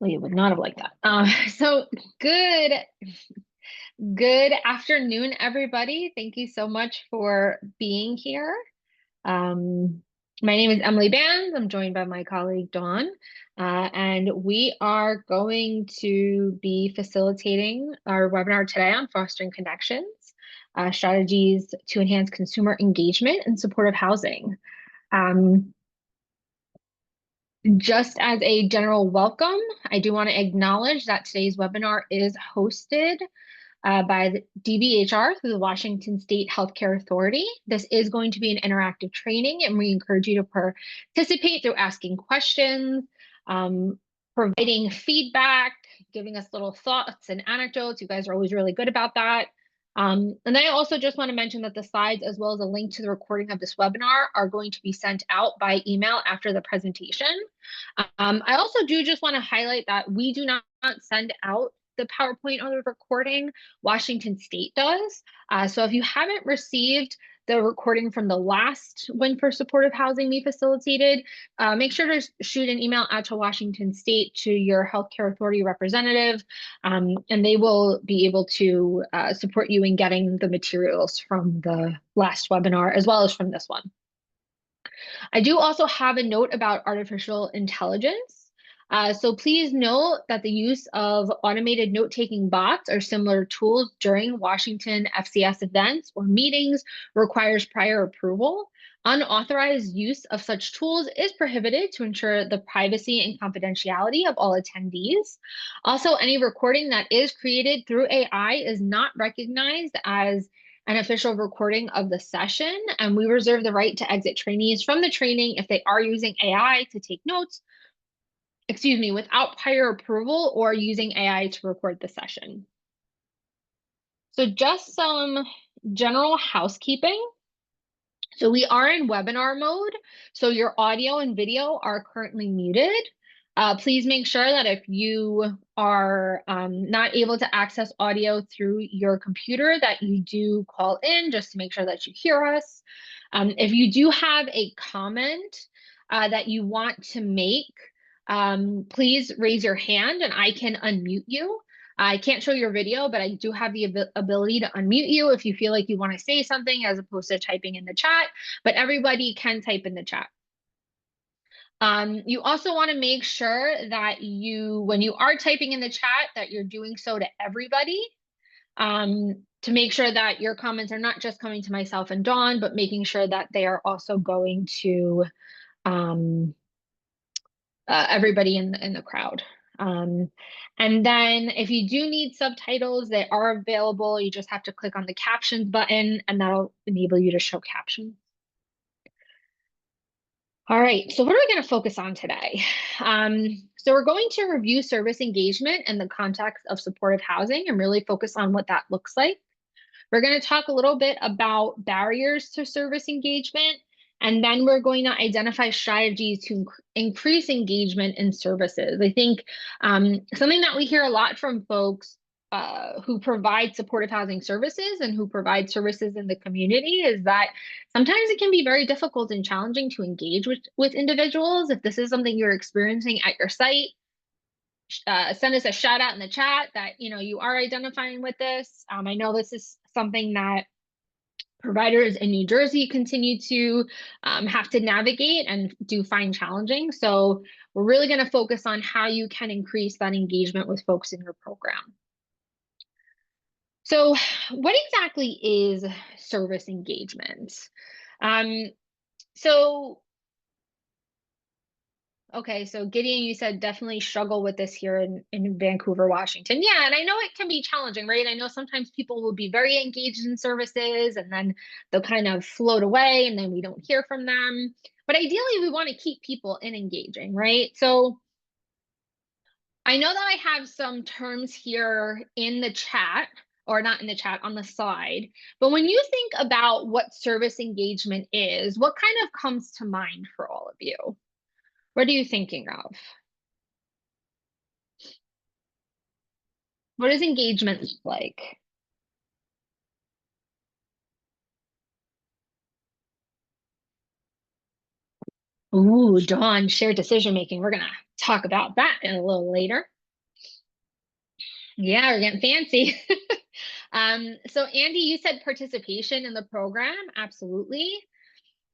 Well, you would not have liked that. So good, good afternoon, everybody. Thank you so much for being here. Um, my name is Emily Bands. I'm joined by my colleague Dawn, and we are going to be facilitating our webinar today on fostering connections, strategies to enhance consumer engagement and supportive housing. Um, Just as a general welcome, I do want to acknowledge that today's webinar is hosted by the DBHR through the Washington State Healthcare Authority. This is going to be an interactive training, and we encourage you to participate through asking questions, providing feedback, giving us little thoughts and anecdotes. You guys are always really good about that. And I also just want to mention that the slides, as well as a link to the recording of this webinar, are going to be sent out by email after the presentation. I also do just want to highlight that we do not send out the PowerPoint or the recording. Washington State does. So if you haven't received the recording from the last Win for Supportive Housing we facilitated, make sure to shoot an email out to Washington State to your healthcare authority representative, and they will be able to support you in getting the materials from the last webinar as well as from this one. I do also have a note about artificial intelligence. So please note that the use of automated note-taking bots or similar tools during Washington FCS events or meetings requires prior approval. Unauthorized use of such tools is prohibited to ensure the privacy and confidentiality of all attendees. Also, any recording that is created through AI is not recognized as an official recording of the session, and we reserve the right to exit trainees from the training if they are using AI to take notes, without prior approval or using AI to record the session. So just some general housekeeping. So we are in webinar mode, so your audio and video are currently muted. Please make sure that if you are not able to access audio through your computer, that you do call in just to make sure that you hear us. If you do have a comment that you want to make, please raise your hand and I can unmute you. I can't show your video, but I do have the ability to unmute you if you feel like you want to say something as opposed to typing in the chat, but everybody can type in the chat. You also want to make sure that when you are typing in the chat, that you're doing so to everybody, to make sure that your comments are not just coming to myself and Dawn, but making sure that they are also going to everybody in the crowd. And then if you do need subtitles, they are available. You just have to click on the captions button and that'll enable you to show captions. All right, so what are we going to focus on today? So we're going to review service engagement in the context of supportive housing and really focus on what that looks like. We're going to talk a little bit about barriers to service engagement, and then we're going to identify strategies to increase engagement in services. I think something that we hear a lot from folks who provide supportive housing services and who provide services in the community is that sometimes it can be very difficult and challenging to engage with individuals. If this is something you're experiencing at your site, send us a shout out in the chat that you are identifying with this. I know this is something that providers in New Jersey continue to have to navigate and do find challenging. So we're really going to focus on how you can increase that engagement with folks in your program. So what exactly is service engagement? Okay, so Gideon, you said definitely struggle with this here in Vancouver, Washington. Yeah, and I know it can be challenging, right? I know sometimes people will be very engaged in services and then they'll kind of float away and then we don't hear from them. But ideally, we want to keep people in engaging, right? So I know that I have some terms here in the chat, or not in the chat, on the slide. But when you think about what service engagement is, what kind of comes to mind for all of you? What are you thinking of? What does engagement look like? Ooh, Dawn, shared decision making. We're gonna talk about that in a little later. Yeah, we're getting fancy. So Andy, you said participation in the program. Absolutely.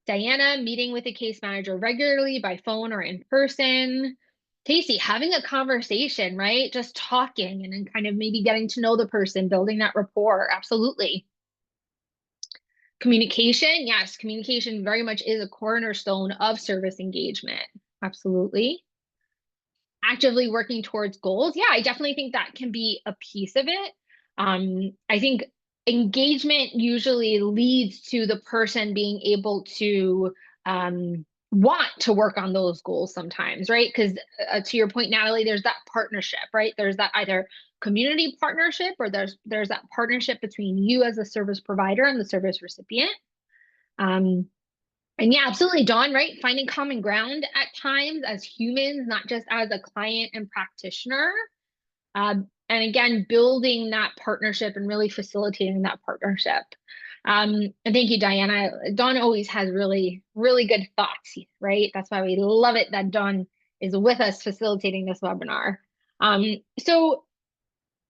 Diana, meeting with a case manager regularly by phone or in person. Casey, having a conversation, right? Just talking and then kind of maybe getting to know the person, building that rapport. Absolutely. Communication, yes, communication very much is a cornerstone of service engagement. Absolutely. Actively working towards goals. Yeah, I definitely think that can be a piece of it. I think engagement usually leads to the person being able to want to work on those goals sometimes, right? Because to your point, Natalie, there's that partnership, right? There's that either community partnership or there's that partnership between you as a service provider and the service recipient. Um, and yeah, absolutely, Dawn, right? Finding common ground at times as humans, not just as a client and practitioner. And again, building that partnership and really facilitating that partnership. And thank you, Diana. Dawn always has really, really good thoughts, right? That's why we love it that Dawn is with us facilitating this webinar. So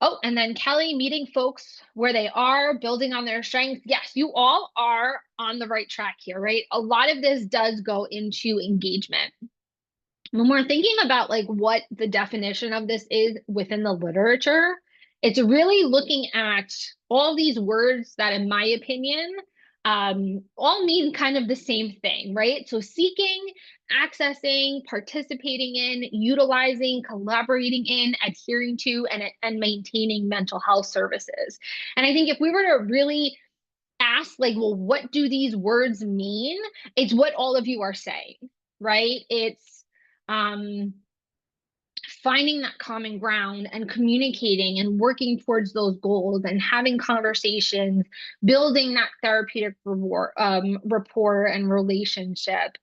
Oh, and then Kelly, meeting folks where they are, building on their strengths. Yes, you all are on the right track here, right? A lot of this does go into engagement. When we're thinking about like what the definition of this is within the literature, it's really looking at all these words that, in my opinion, all mean kind of the same thing, right? So seeking, accessing, participating in, utilizing, collaborating in, adhering to, and maintaining mental health services. And I think if we were to really ask, like, well, what do these words mean? It's what all of you are saying, right? It's um finding that common ground and communicating and working towards those goals and having conversations, building that therapeutic rapport and relationship.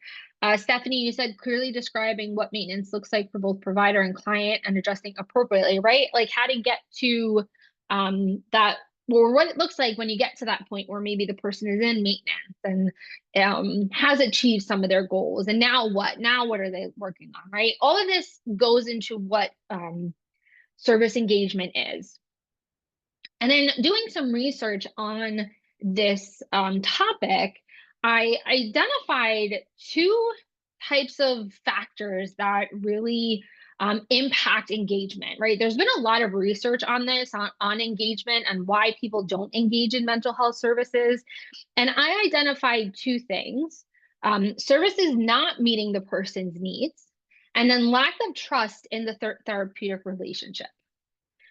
Stephanie, you said clearly describing what maintenance looks like for both provider and client and adjusting appropriately, right? Like how to get to that, or what it looks like when you get to that point where maybe the person is in maintenance and has achieved some of their goals. And now what? Now what are they working on, right? All of this goes into what service engagement is. And then doing some research on this topic, I identified two types of factors that really impact engagement, right? There's been a lot of research on this, on engagement and why people don't engage in mental health services. And I identified two things: services not meeting the person's needs, and then lack of trust in the therapeutic relationship.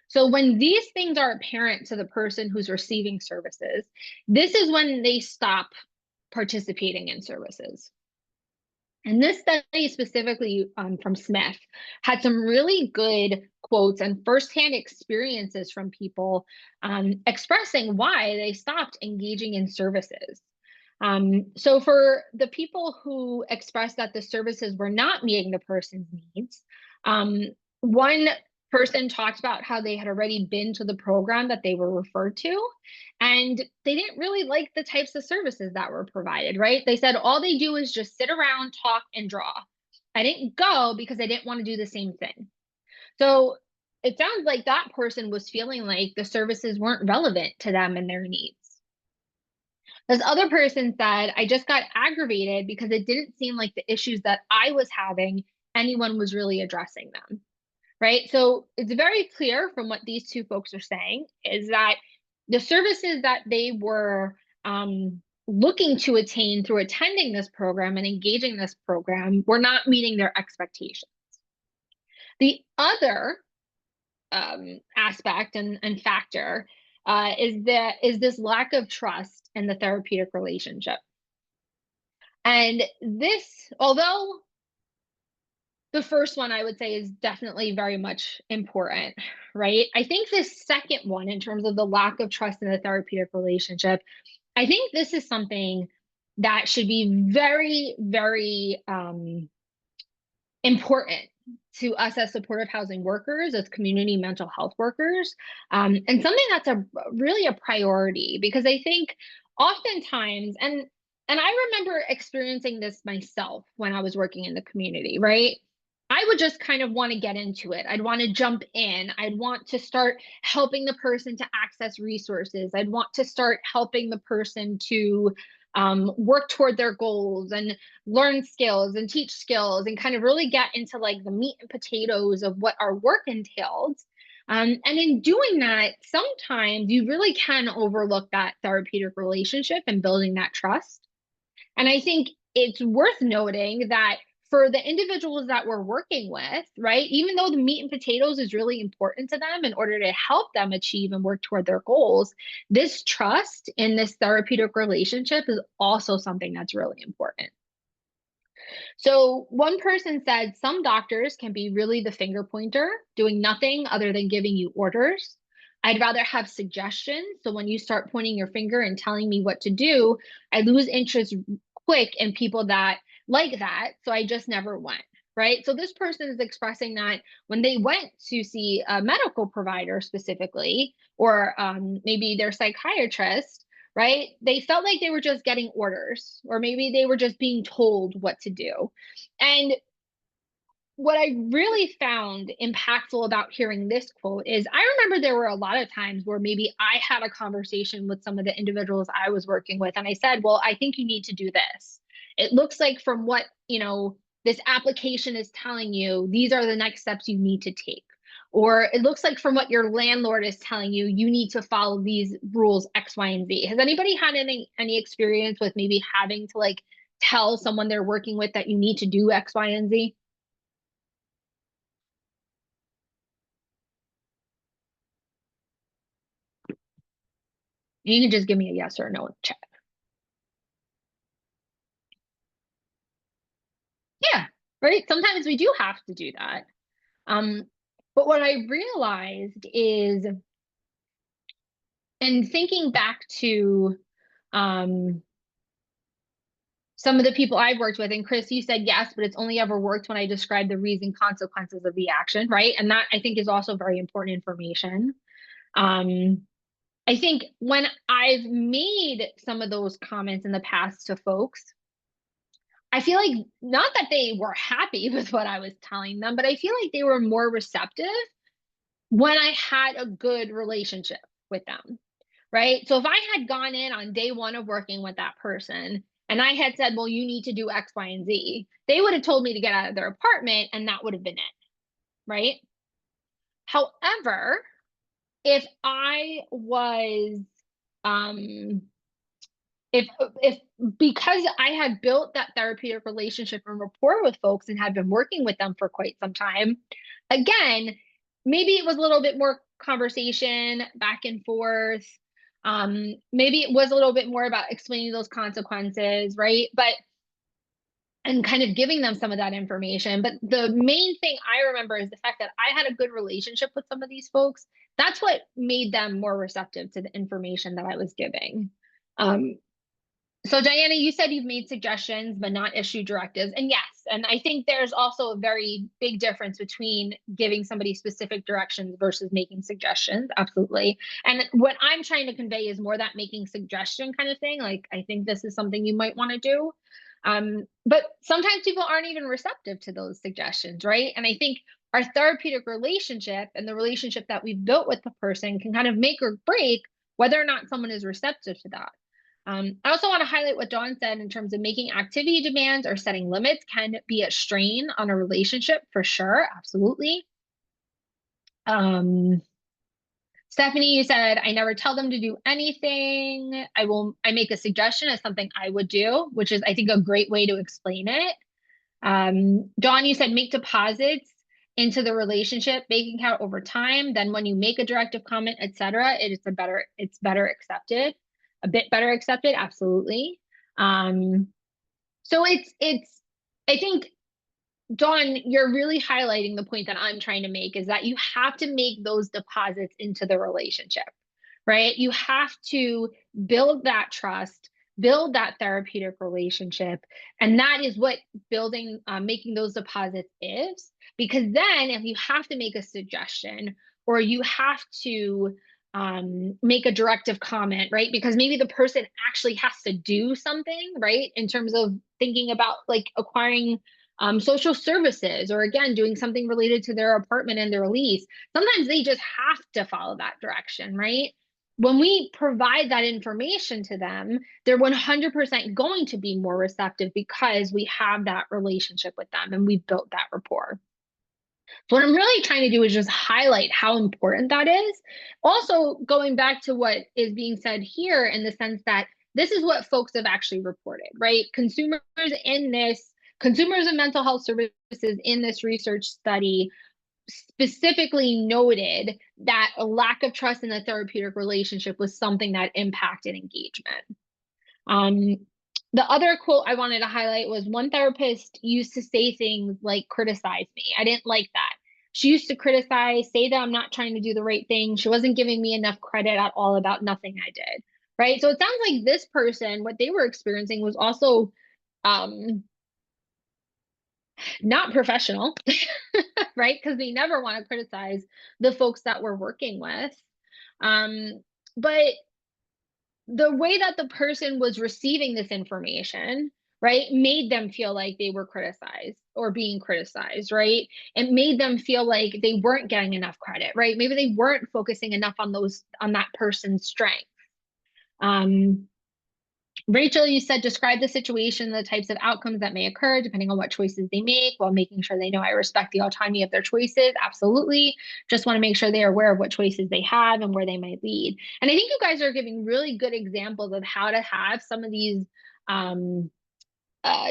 So when these things are apparent to the person who's receiving services, this is when they stop participating in services. And this study specifically from Smith had some really good quotes and firsthand experiences from people expressing why they stopped engaging in services. So for the people who expressed that the services were not meeting the person's needs, one person talked about how they had already been to the program that they were referred to, and they didn't really like the types of services that were provided, right? They said all they do is just sit around, talk, and draw. I didn't go because I didn't want to do the same thing. So it sounds like that person was feeling like the services weren't relevant to them and their needs. This other person said, I just got aggravated because it didn't seem like the issues that I was having, anyone was really addressing them, right? So it's very clear from what these two folks are saying is that the services that they were looking to attain through attending this program and engaging this program were not meeting their expectations. The other aspect and factor is this lack of trust in the therapeutic relationship. And this, although the first one I would say is definitely very much important, right? I think this second one, in terms of the lack of trust in the therapeutic relationship, I think this is something that should be very, very important to us as supportive housing workers, as community mental health workers, and something that's really a priority, because I think oftentimes, and I remember experiencing this myself when I was working in the community, right? I I would just kind of want to get into it. I'd want to jump in. I'd want to start helping the person to access resources. I'd want to start helping the person to work toward their goals and learn skills and teach skills and kind of really get into like the meat and potatoes of what our work entailed. And in doing that, sometimes you really can overlook that therapeutic relationship and building that trust. And I think it's worth noting that for the individuals that we're working with, right, even though the meat and potatoes is really important to them in order to help them achieve and work toward their goals, this trust in this therapeutic relationship is also something that's really important. So, one person said some doctors can be really the finger pointer, doing nothing other than giving you orders. I'd rather have suggestions. So, when you start pointing your finger and telling me what to do, I lose interest quick in people that like that. So, I just never went. Right. So, this person is expressing that when they went to see a medical provider specifically, or maybe their psychiatrist, right? They felt like they were just getting orders, or maybe they were just being told what to do. And what I really found impactful about hearing this quote is I remember there were a lot of times where maybe I had a conversation with some of the individuals I was working with, and I said, well, I think you need to do this. It looks like from what, this application is telling you, these are the next steps you need to take. Or it looks like from what your landlord is telling you, you need to follow these rules X, Y, and Z. Has anybody had any experience with maybe having to like tell someone they're working with that you need to do X, Y, and Z? You can just give me a yes or a no in the chat. Yeah, right. Sometimes we do have to do that. Um, but what I realized is, in thinking back to um, some of the people I've worked with, and Chris, you said yes, but it's only ever worked when I describe the reason consequences of the action, right? And that I think is also very important information. Um, I think when I've made some of those comments in the past to folks, I feel like not that they were happy with what I was telling them, but I feel like they were more receptive when I had a good relationship with them, right? So if I had gone in on day one of working with that person and I had said, well, you need to do X, Y, and Z, they would have told me to get out of their apartment and that would have been it, right? However, if I was, um, if because I had built that therapeutic relationship and rapport with folks and had been working with them for quite some time, again, maybe it was a little bit more conversation back and forth. Maybe it was a little bit more about explaining those consequences, right? But and kind of giving them some of that information. But the main thing I remember is the fact that I had a good relationship with some of these folks. That's what made them more receptive to the information that I was giving. Um, so Diana, you said you've made suggestions but not issued directives. And yes, and I think there's also a very big difference between giving somebody specific directions versus making suggestions. Absolutely. And what I'm trying to convey is more that making suggestion kind of thing. Like, I think this is something you might want to do. But sometimes people aren't even receptive to those suggestions, right? And I think our therapeutic relationship and the relationship that we've built with the person can kind of make or break whether or not someone is receptive to that. I also want to highlight what Dawn said in terms of making activity demands or setting limits can be a strain on a relationship for sure. Absolutely. Um, Stephanie, you said, I never tell them to do anything. I make a suggestion as something I would do, which is, I think, a great way to explain it. Dawn, you said make deposits into the relationship, bank account over time. Then when you make a directive comment, etc., it's better accepted, a bit better accepted. Absolutely. So I think, Dawn, you're really highlighting the point that I'm trying to make is that you have to make those deposits into the relationship, right? You have to build that trust, build that therapeutic relationship. And that is what making those deposits is. Because then if you have to make a suggestion or you have to make a directive comment, right? Because maybe the person actually has to do something, right? In terms of thinking about like acquiring social services, or again, doing something related to their apartment and their lease. Sometimes they just have to follow that direction, right? When we provide that information to them, they're 100% going to be more receptive because we have that relationship with them and we've built that rapport. So what I'm really trying to do is just highlight how important that is. Also, going back to what is being said here in the sense that this is what folks have actually reported, right? Consumers of mental health services in this research study specifically noted that a lack of trust in the therapeutic relationship was something that impacted engagement. Um, the other quote I wanted to highlight was, one therapist used to say things like, criticize me. I didn't like that. She used to criticize, say that I'm not trying to do the right thing. She wasn't giving me enough credit at all about nothing I did. Right. So it sounds like this person, what they were experiencing was also not professional, right? Because we never want to criticize the folks that we're working with. But the way that the person was receiving this information, right, made them feel like they were criticized or being criticized, right? It made them feel like they weren't getting enough credit, right? Maybe they weren't focusing enough on that person's strength. Rachel, you said describe the situation, the types of outcomes that may occur depending on what choices they make, while making sure they know I respect the autonomy of their choices. Absolutely. Just want to make sure they are aware of what choices they have and where they might lead. And I think you guys are giving really good examples of how to have some of these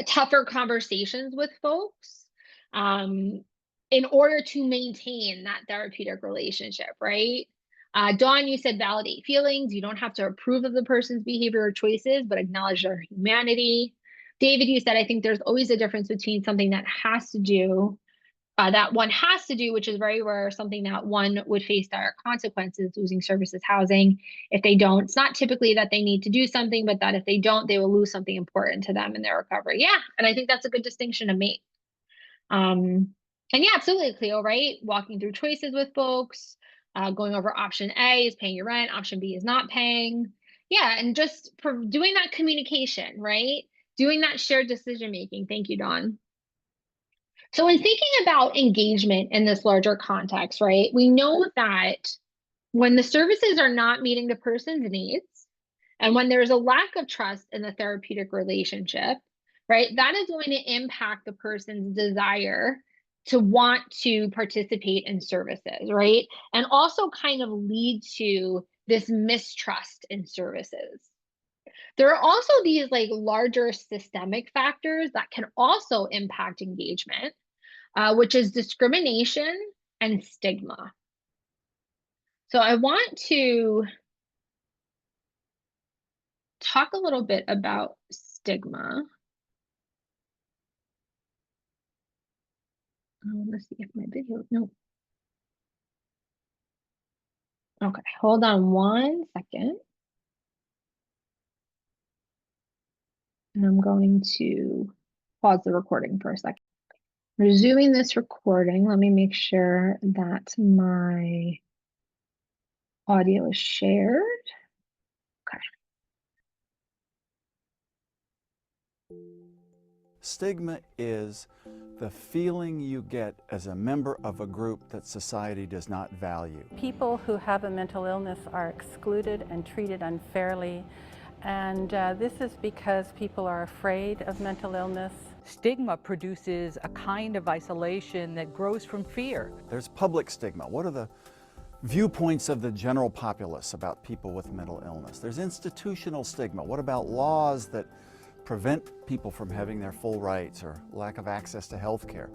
tougher conversations with folks in order to maintain that therapeutic relationship, right? Dawn, you said validate feelings. You don't have to approve of the person's behavior or choices, but acknowledge their humanity. David, you said, I think there's always a difference between something that one has to do, which is very rare, something that one would face dire consequences, losing services, housing. If they don't, it's not typically that they need to do something, but that if they don't, they will lose something important to them in their recovery. Yeah, and I think that's a good distinction to make. And yeah, absolutely, Cleo, right? Walking through choices with folks, going over option A is paying your rent, option B is not paying. Yeah, and just for doing that communication, right? Doing that shared decision making. Thank you, Dawn. So in thinking about engagement in this larger context, right, we know that when the services are not meeting the person's needs, and when there's a lack of trust in the therapeutic relationship, right, that is going to impact the person's desire to want to participate in services, right? And also kind of lead to this mistrust in services. There are also these like larger systemic factors that can also impact engagement, which is discrimination and stigma. So I want to talk a little bit about stigma. Let's see if my video, no. Okay, hold on 1 second. And I'm going to pause the recording for a second. Resuming this recording, let me make sure that my audio is shared. Okay. Stigma is the feeling you get as a member of a group that society does not value. People who have a mental illness are excluded and treated unfairly, and this is because people are afraid of mental illness. Stigma produces a kind of isolation that grows from fear. There's public stigma. What are the viewpoints of the general populace about people with mental illness? There's institutional stigma. What about laws that prevent people from having their full rights or lack of access to health care?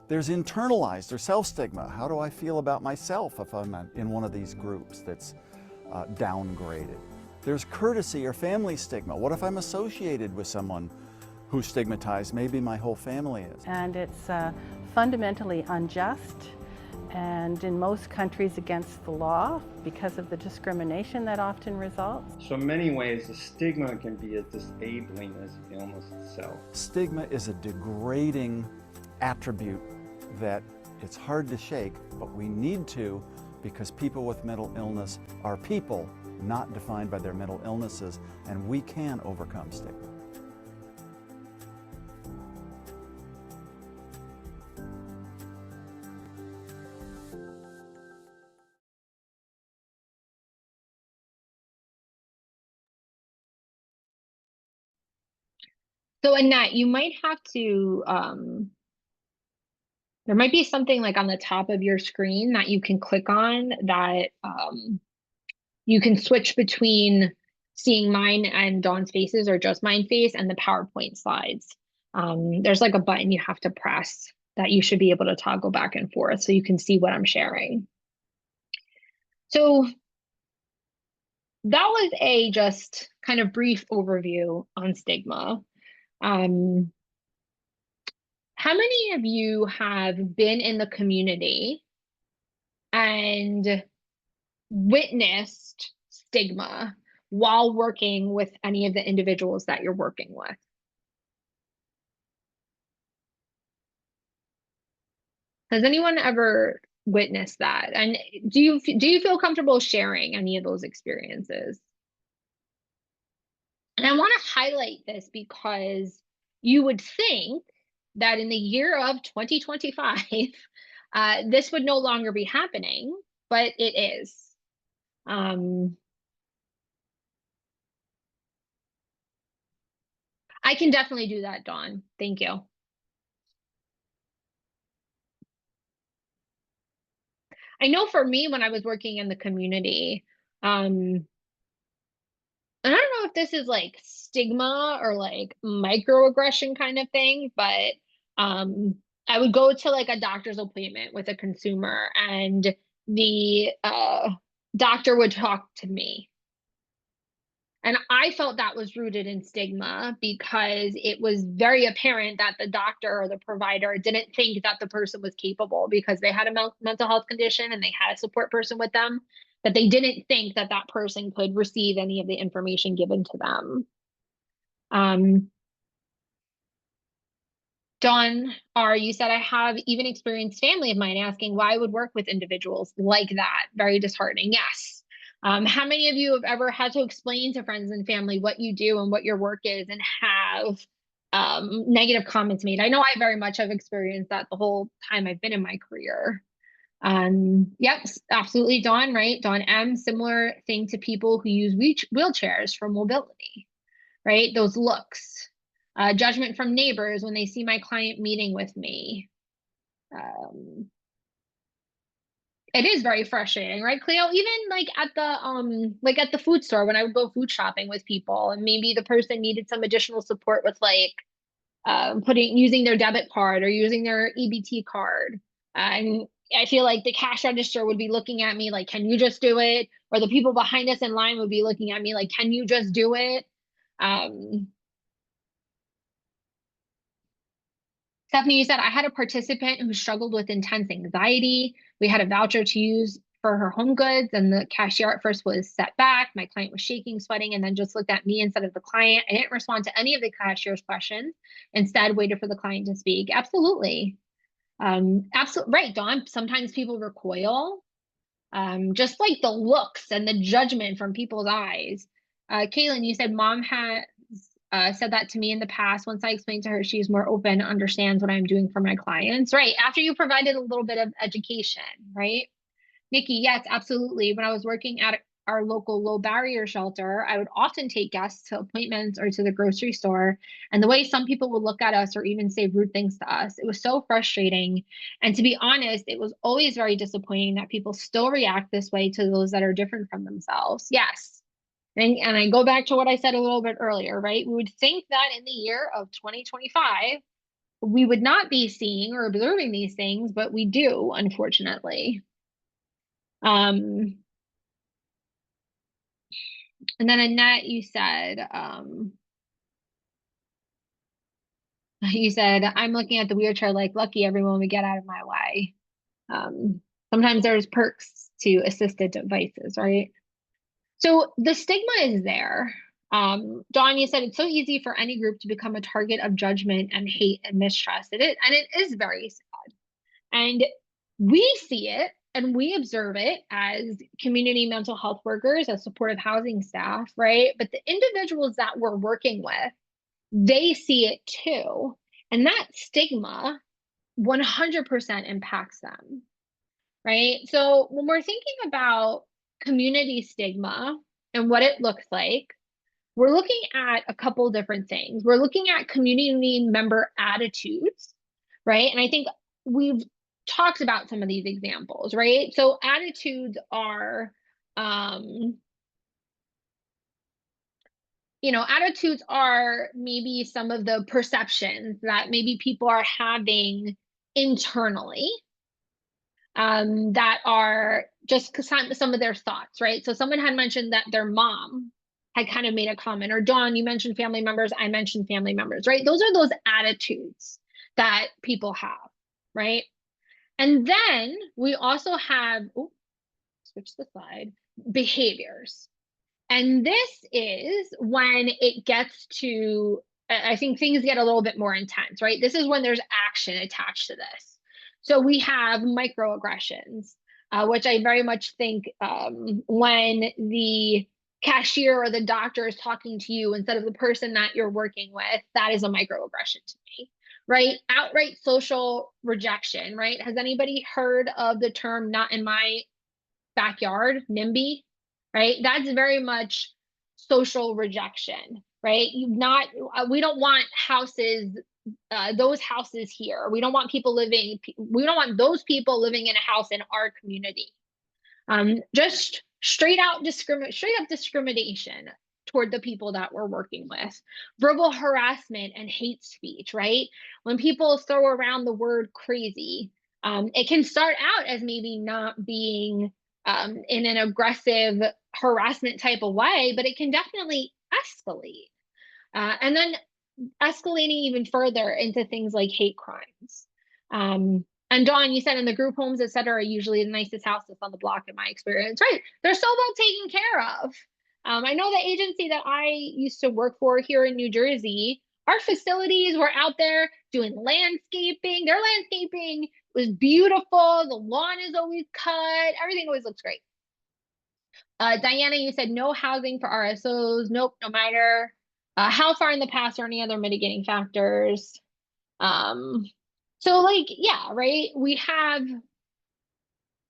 There's internalized or self-stigma. How do I feel about myself if I'm in one of these groups that's downgraded? There's courtesy or family stigma. What if I'm associated with someone who's stigmatized? Maybe my whole family is. And it's fundamentally unjust, and in most countries against the law because of the discrimination that often results. So in many ways, the stigma can be as disabling as the illness itself. Stigma is a degrading attribute that it's hard to shake, but we need to, because people with mental illness are people, not defined by their mental illnesses, and we can overcome stigma. So Annette, you might have to, there might be something like on the top of your screen that you can click on that you can switch between seeing mine and Dawn's faces or just mine face and the PowerPoint slides. There's like a button you have to press that you should be able to toggle back and forth so you can see what I'm sharing. So that was a just kind of brief overview on stigma. Um, how many of you have been in the community and witnessed stigma while working with any of the individuals that you're working with? Has anyone ever witnessed that? And do you feel comfortable sharing any of those experiences? And I want to highlight this because you would think that in the year of 2025, this would no longer be happening, but it is. I can definitely do that, Dawn. Thank you. I know for me, when I was working in the community, and I don't know if this is like stigma or like microaggression kind of thing, but I would go to like a doctor's appointment with a consumer and the doctor would talk to me. And I felt that was rooted in stigma because it was very apparent that the doctor or the provider didn't think that the person was capable because they had a mental health condition and they had a support person with them, that they didn't think that that person could receive any of the information given to them. Dawn R, you said, I have even experienced family of mine asking why I would work with individuals like that. Very disheartening. Yes. How many of you have ever had to explain to friends and family what you do and what your work is and have negative comments made? I know I very much have experienced that the whole time I've been in my career. Yep, absolutely, Dawn, right? Dawn M, similar thing to people who use wheelchairs for mobility, right? Those looks. Judgment from neighbors when they see my client meeting with me. It is very frustrating, right, Cleo? Even like at the food store when I would go food shopping with people and maybe the person needed some additional support with like using their debit card or using their EBT card. And I feel like the cash register would be looking at me like, can you just do it? Or the people behind us in line would be looking at me like, can you just do it? Stephanie, you said, I had a participant who struggled with intense anxiety. We had a voucher to use for her home goods, and the cashier at first was set back. My client was shaking, sweating, and then just looked at me instead of the client. I didn't respond to any of the cashier's questions. Instead, waited for the client to speak. Absolutely. Absolutely right, Dawn. Sometimes people recoil. Just like the looks and the judgment from people's eyes. Kaylin, you said mom had said that to me in the past. Once I explained to her, she's more open, understands what I'm doing for my clients. Right. After you provided a little bit of education, right? Nikki, yes, absolutely. When I was working at our local low barrier shelter, I would often take guests to appointments or to the grocery store. And the way some people would look at us or even say rude things to us, it was so frustrating. And to be honest, it was always very disappointing that people still react this way to those that are different from themselves. Yes. And I go back to what I said a little bit earlier, right? We would think that in the year of 2025, we would not be seeing or observing these things, but we do, unfortunately. And then Annette, you said, I'm looking at the wheelchair like lucky everyone would get out of my way. Sometimes there's perks to assisted devices, right? So the stigma is there. Dawn, you said it's so easy for any group to become a target of judgment and hate and mistrust. It is, and it is very sad. And we see it and we observe it as community mental health workers, as supportive housing staff, right? But the individuals that we're working with, they see it too. And that stigma 100% impacts them, right? So when we're thinking about community stigma and what it looks like, we're looking at a couple different things. We're looking at community member attitudes, right? And I think we've talked about some of these examples, right? So attitudes are, attitudes are maybe some of the perceptions that maybe people are having internally, that are just some of their thoughts, right? So someone had mentioned that their mom had kind of made a comment, or Dawn, you mentioned family members, I mentioned family members, right? Those are those attitudes that people have, right? And then we also have, switch the slide, behaviors. And this is when it gets to, I think things get a little bit more intense, right? This is when there's action attached to this. So we have microaggressions, which I very much think, when the cashier or the doctor is talking to you instead of the person that you're working with, that is a microaggression to me, right? Outright social rejection, right? Has anybody heard of the term "not in my backyard," NIMBY, right? That's very much social rejection, right? We don't want houses, those houses here. We don't want we don't want those people living in a house in our community. Just straight up discrimination toward the people that we're working with. Verbal harassment and hate speech, right? When people throw around the word crazy, it can start out as maybe not being, in an aggressive harassment type of way, but it can definitely escalate. And then escalating even further into things like hate crimes. And Dawn, you said in the group homes, et cetera, are usually the nicest houses on the block, in my experience, right? They're so well taken care of. I know the agency that I used to work for here in New Jersey, our facilities were out there doing landscaping. Their landscaping was beautiful. The lawn is always cut. Everything always looks great. Diana, you said no housing for RSOs. Nope, no matter how far in the past or any other mitigating factors. So like, yeah, right. We have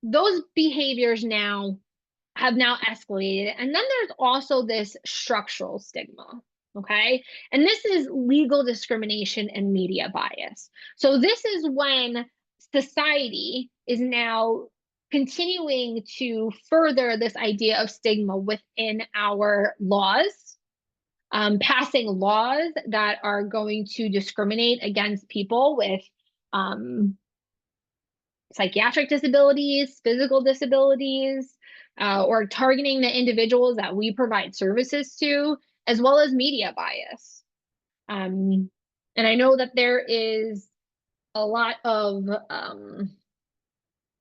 those behaviors have now escalated. And then there's also this structural stigma. Okay. And this is legal discrimination and media bias. So this is when society is now continuing to further this idea of stigma within our laws, passing laws that are going to discriminate against people with, psychiatric disabilities, physical disabilities, or targeting the individuals that we provide services to, as well as media bias. And I know that there is a lot of,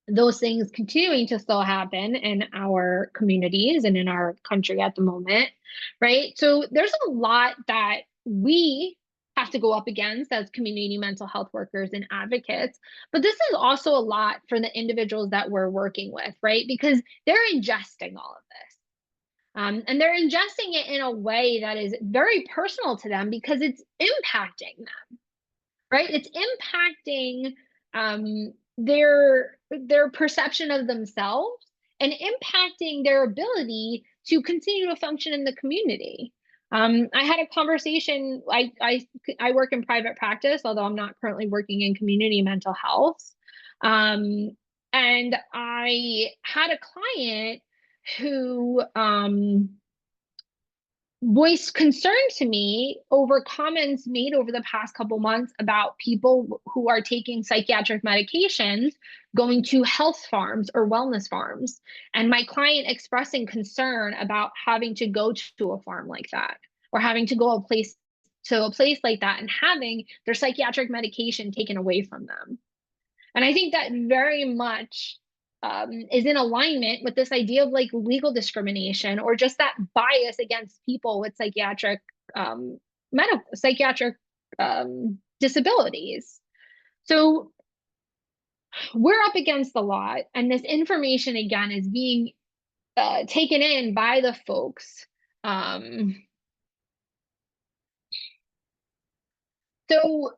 those things continuing to still happen in our communities and in our country at the moment, right? So there's a lot that we have to go up against as community mental health workers and advocates. But this is also a lot for the individuals that we're working with, right? Because they're ingesting all of this. And they're ingesting it in a way that is very personal to them because it's impacting them, right? It's impacting, their perception of themselves and impacting their ability to continue to function in the community. I had a conversation. I work in private practice, although I'm not currently working in community mental health. And I had a client who, voiced concern to me over comments made over the past couple months about people who are taking psychiatric medications going to health farms or wellness farms, and my client expressing concern about having to go to a farm like that, or having to go to a place like that and having their psychiatric medication taken away from them. And I think that very much, is in alignment with this idea of like legal discrimination, or just that bias against people with psychiatric, disabilities. So we're up against the lot, and this information again is being, taken in by the folks. So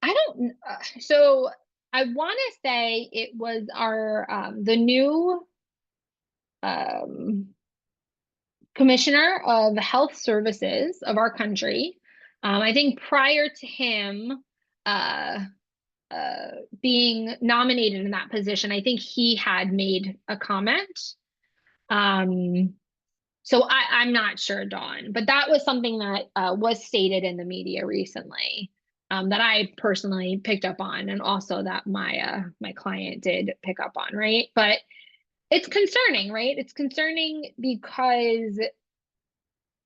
I don't. So I want to say it was the new, commissioner of health services of our country. I think prior to him being nominated in that position, I think he had made a comment. So I'm not sure, Dawn, but that was something that was stated in the media recently, that I personally picked up on, and also that my client did pick up on, right? But it's concerning, right? It's concerning because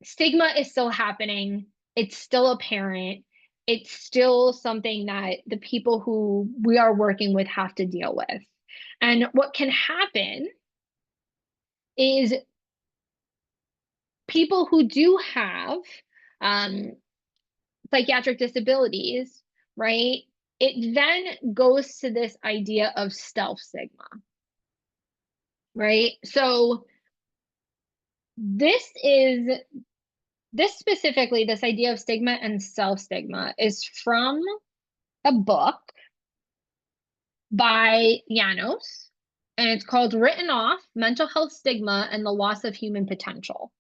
stigma is still happening. It's still apparent. It's still something that the people who we are working with have to deal with. And what can happen is people who do have psychiatric disabilities, right? It then goes to this idea of self stigma, right? So this specifically, this idea of stigma and self stigma is from a book by Janos, and it's called Written Off: Mental Health Stigma and the Loss of Human Potential.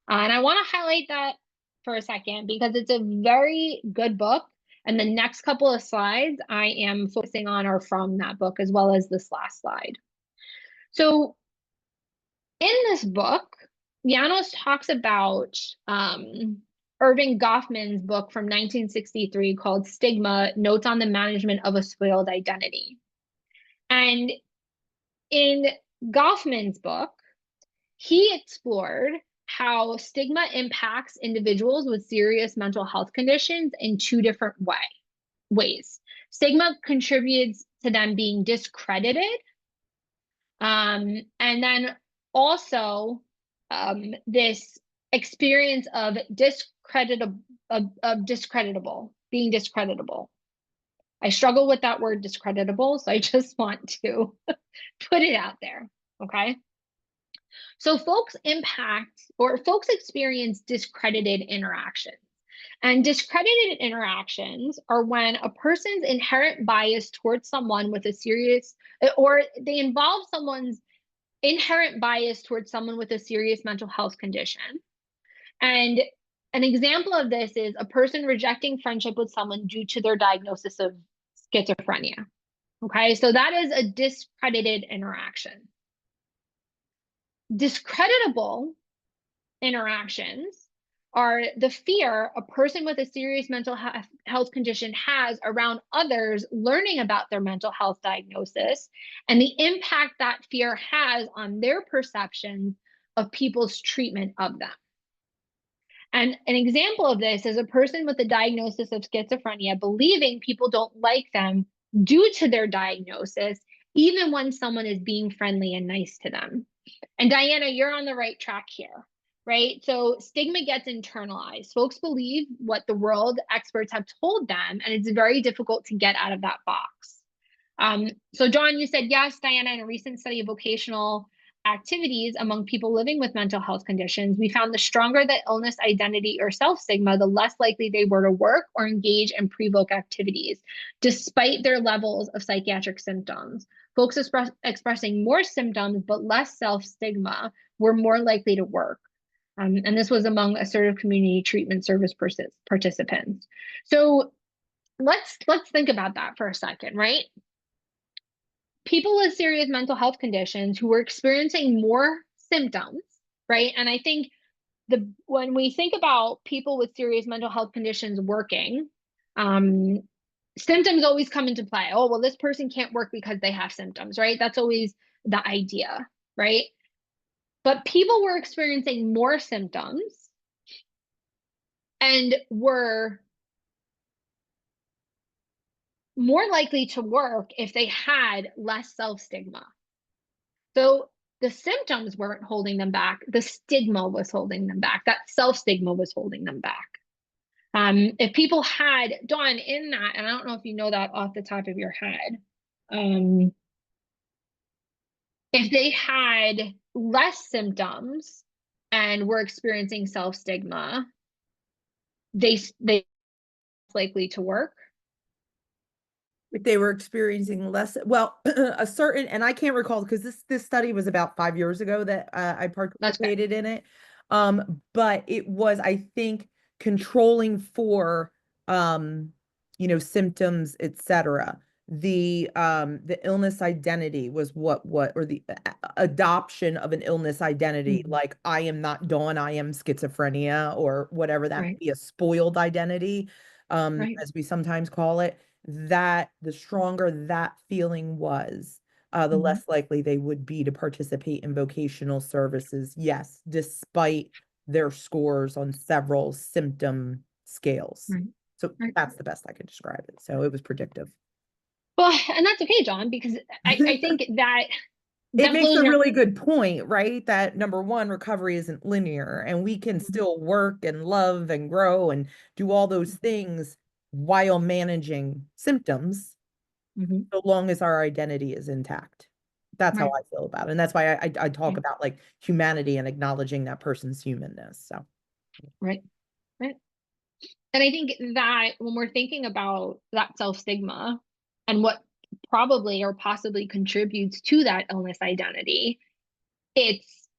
And I want to highlight that for a second because it's a very good book. And the next couple of slides I am focusing on are from that book, as well as this last slide. So in this book, Janos talks about Irving Goffman's book from 1963 called Stigma: Notes on the Management of a Spoiled Identity. And in Goffman's book, he explored how stigma impacts individuals with serious mental health conditions in two different ways. Stigma contributes to them being discredited, and then also this experience of discreditable, being discreditable. I struggle with that word discreditable, so I just want to put it out there, okay? So folks experience discredited interactions. And discredited interactions are when a person's inherent bias towards someone with a serious, or they involve someone's inherent bias towards someone with a serious mental health condition. And an example of this is a person rejecting friendship with someone due to their diagnosis of schizophrenia. Okay, so that is a discredited interaction. Discreditable interactions are the fear a person with a serious mental health condition has around others learning about their mental health diagnosis and the impact that fear has on their perception of people's treatment of them. And an example of this is a person with a diagnosis of schizophrenia believing people don't like them due to their diagnosis, even when someone is being friendly and nice to them. And Diana, you're on the right track here, right? So stigma gets internalized. Folks believe what the world experts have told them, and it's very difficult to get out of that box. So Dawn, you said yes, Diana, in a recent study of vocational activities among people living with mental health conditions, we found the stronger the illness identity or self-stigma, the less likely they were to work or engage in pre-voc activities, despite their levels of psychiatric symptoms. Folks expressing more symptoms but less self-stigma were more likely to work. And this was among assertive community treatment service participants. So let's think about that for a second, right? People with serious mental health conditions who were experiencing more symptoms, right? And I think when we think about people with serious mental health conditions working, symptoms always come into play. Oh, well, this person can't work because they have symptoms, right? That's always the idea, right? But people were experiencing more symptoms and were more likely to work if they had less self-stigma. So the symptoms weren't holding them back. The stigma was holding them back. That self-stigma was holding them back. If people had, Dawn, in that, and I don't know if you know that off the top of your head, if they had less symptoms and were experiencing self-stigma, they likely to work. If they were experiencing less, well, a certain, and I can't recall because this study was about 5 years ago that I participated in it. But it was, I think, controlling for, symptoms, etc. The illness identity was or the adoption of an illness identity, Mhm. like I am not Dawn, I am schizophrenia, or whatever that may Right, be, a spoiled identity, right. as we sometimes call it. That the stronger that feeling was, the Mhm. less likely they would be to participate in vocational services. Yes, despite their scores on several symptom scales. Right, So right. that's the best I could describe it. So it was predictive. Well, and that's okay, John, because I think that It that makes blows a your really good point, right? That number one, recovery isn't linear, and we can Mhm. still work and love and grow and do all those things while managing symptoms, Mhm. so long as our identity is intact. That's how Right, I feel about it. And that's why I talk right, about like humanity and acknowledging that person's humanness. So right, right. And I think that when we're thinking about that self-stigma and what probably or possibly contributes to that illness identity, it's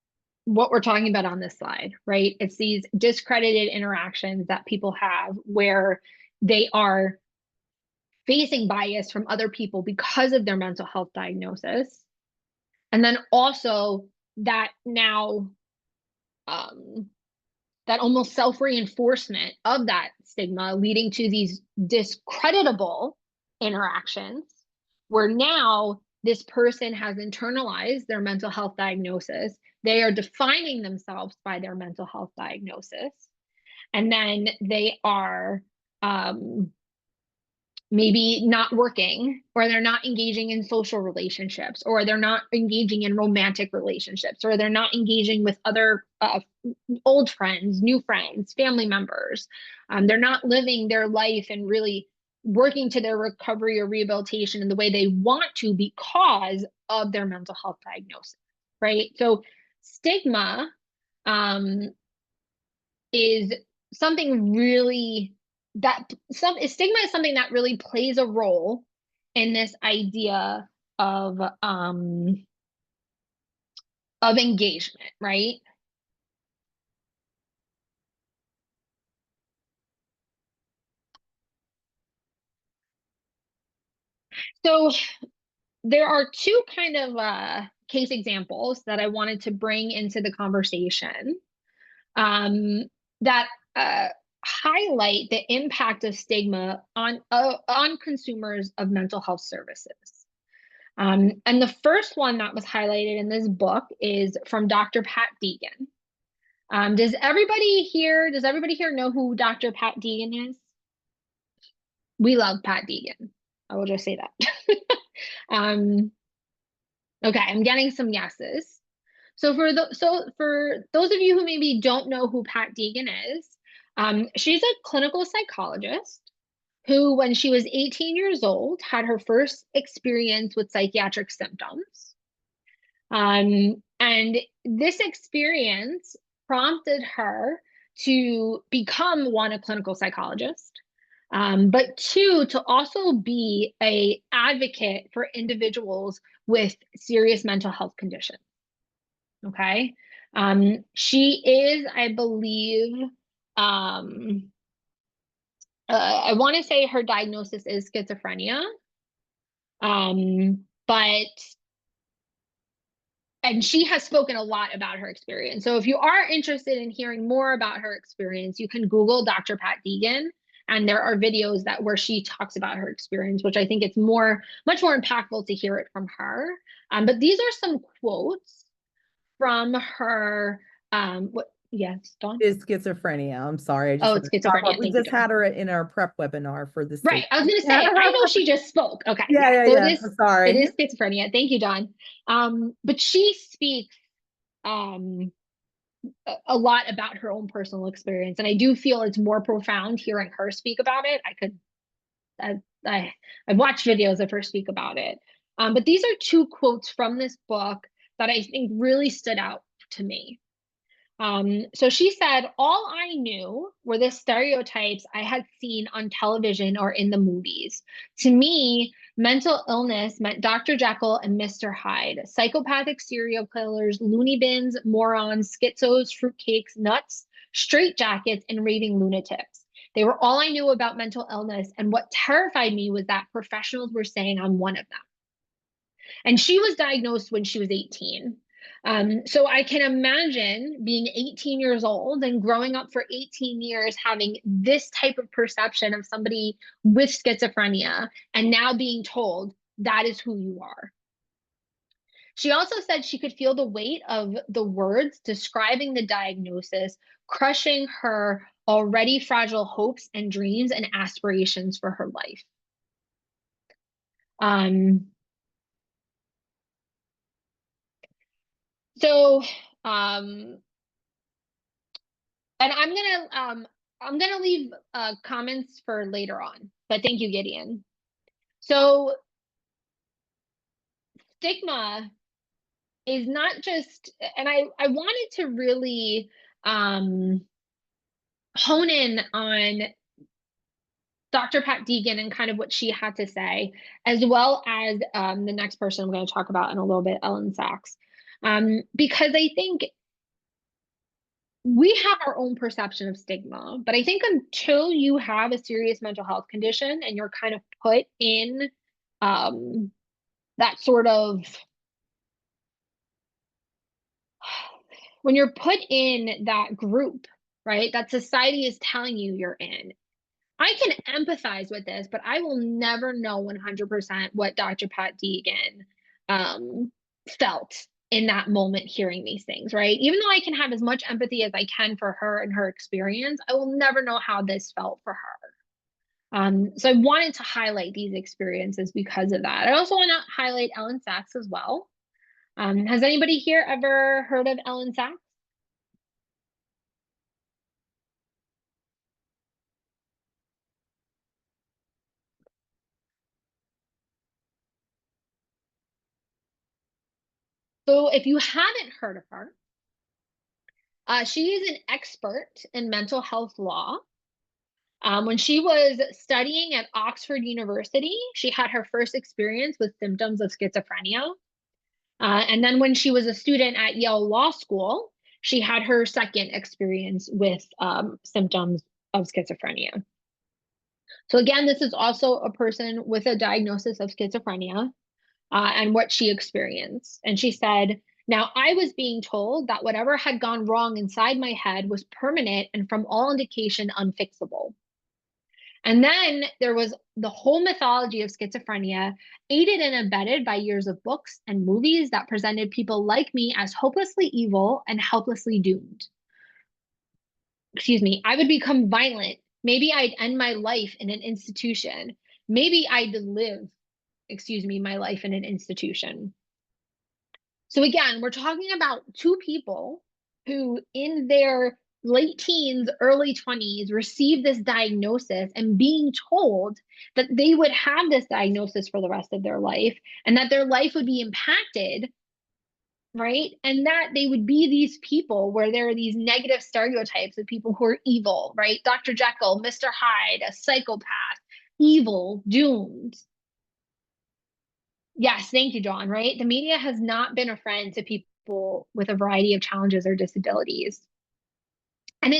what we're talking about on this slide, right? It's these discredited interactions that people have where they are facing bias from other people because of their mental health diagnosis. And then also that now um, that almost self-reinforcement of that stigma leading to these discreditable interactions where now this person has internalized their mental health diagnosis. They are defining themselves by their mental health diagnosis. And then they are um, maybe not working, or they're not engaging in social relationships, or they're not engaging in romantic relationships, or they're not engaging with other old friends, new friends, family members. They're not living their life and really working to their recovery or rehabilitation in the way they want to because of their mental health diagnosis, right? So stigma um, is something really stigma is something that really plays a role in this idea of engagement, right? So there are two kind of case examples that I wanted to bring into the conversation um, that uh, highlight the impact of stigma on consumers of mental health services. And the first one that was highlighted in this book is from Dr. Pat Deegan. Does everybody here know who Dr. Pat Deegan is? We love Pat Deegan. I will just say that. um, okay, I'm getting some yeses. So for those of you who maybe don't know who Pat Deegan is, she's a clinical psychologist who, when she was 18 years old, had her first experience with psychiatric symptoms. And this experience prompted her to become, one, a clinical psychologist, but two, to also be a advocate for individuals with serious mental health conditions. Okay. She is, I believe, I want to say her diagnosis is schizophrenia. But and she has spoken a lot about her experience. So if you are interested in hearing more about her experience, you can Google Dr. Pat Deegan, and there are videos that where she talks about her experience, which I think it's much more impactful to hear it from her. But these are some quotes from her. What? Yes, Dawn. is schizophrenia. I'm sorry. I just Oh, want it's to talk about, schizophrenia. we Thank you, just Dawn. had her in our prep webinar for the Right. state. I was going to Yeah, say, I know she just spoke. Okay. Yeah. yeah, So yeah. it Sorry. is schizophrenia. Thank you, Dawn. But she speaks um, a lot about her own personal experience. And I do feel it's more profound hearing her speak about it. I've watched videos of her speak about it. But these are two quotes from this book that I think really stood out to me. So she said, all I knew were the stereotypes I had seen on television or in the movies. To me, mental illness meant Dr. Jekyll and Mr. Hyde, psychopathic serial killers, loony bins, morons, schizos, fruitcakes, nuts, straitjackets, and raving lunatics. They were all I knew about mental illness, and what terrified me was that professionals were saying I'm one of them. And she was diagnosed when she was 18. So I can imagine being 18 years old and growing up for 18 years, having this type of perception of somebody with schizophrenia, and now being told that is who you are. She also said she could feel the weight of the words describing the diagnosis, crushing her already fragile hopes and dreams and aspirations for her life. So, and I'm gonna leave comments for later on, but thank you, Gideon. So stigma is not just, and I wanted to really hone in on Dr. Pat Deegan and kind of what she had to say, as well as the next person I'm going to talk about in a little bit, Ellen Sachs, because I think we have our own perception of stigma, but I think until you have a serious mental health condition and you're kind of put in that sort of, when you're put in that group, right, that society is telling you you're in, I can empathize with this, but I will never know 100% what Dr. Pat Deegan felt in that moment hearing these things, right? Even though I can have as much empathy as I can for her and her experience, I will never know how this felt for her. So I wanted to highlight these experiences because of that. I also want to highlight Ellen Sachs as well. Has anybody here ever heard of Ellen Sachs? So if you haven't heard of her, she is an expert in mental health law. When she was studying at Oxford University, she had her first experience with symptoms of schizophrenia. And then when she was a student at Yale Law School, she had her second experience with symptoms of schizophrenia. So again, this is also a person with a diagnosis of schizophrenia and what she experienced. And she said, now I was being told that whatever had gone wrong inside my head was permanent and from all indication unfixable. And then there was the whole mythology of schizophrenia, aided and abetted by years of books and movies that presented people like me as hopelessly evil and helplessly doomed. Excuse me, I would become violent. Maybe I'd end my life in an institution. Maybe I'd live, my life in an institution. So again, we're talking about two people who in their late teens, early 20s received this diagnosis and being told that they would have this diagnosis for the rest of their life and that their life would be impacted, right? And that they would be these people where there are these negative stereotypes of people who are evil, right? Dr. Jekyll, Mr. Hyde, a psychopath, evil, doomed. Yes, thank you, John, right? The media has not been a friend to people with a variety of challenges or disabilities. And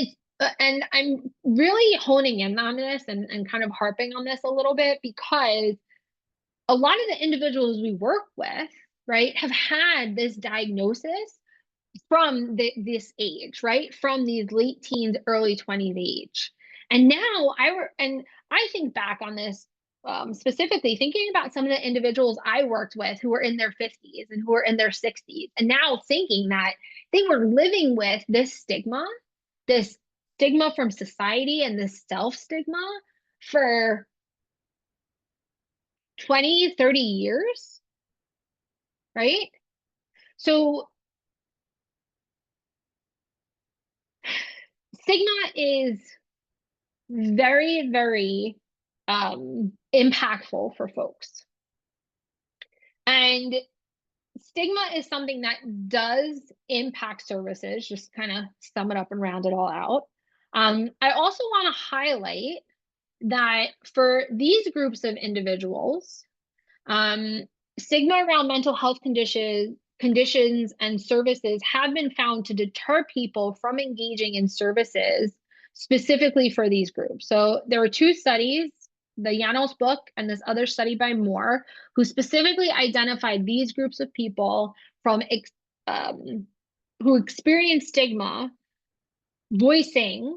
and I'm really honing in on this and kind of harping on this a little bit because a lot of the individuals we work with, right, have had this diagnosis from this age, right? From these late teens, early 20s age. And now I think back on this specifically thinking about some of the individuals I worked with who were in their 50s and who were in their 60s, and now thinking that they were living with this stigma from society and this self stigma for 20, 30 years, right? So stigma is very, very impactful for folks. And stigma is something that does impact services, just kind of sum it up and round it all out. I also want to highlight that for these groups of individuals, stigma around mental health conditions and services have been found to deter people from engaging in services specifically for these groups. So there were two studies, the Janos book and this other study by Moore, who specifically identified these groups of people from who experienced stigma, voicing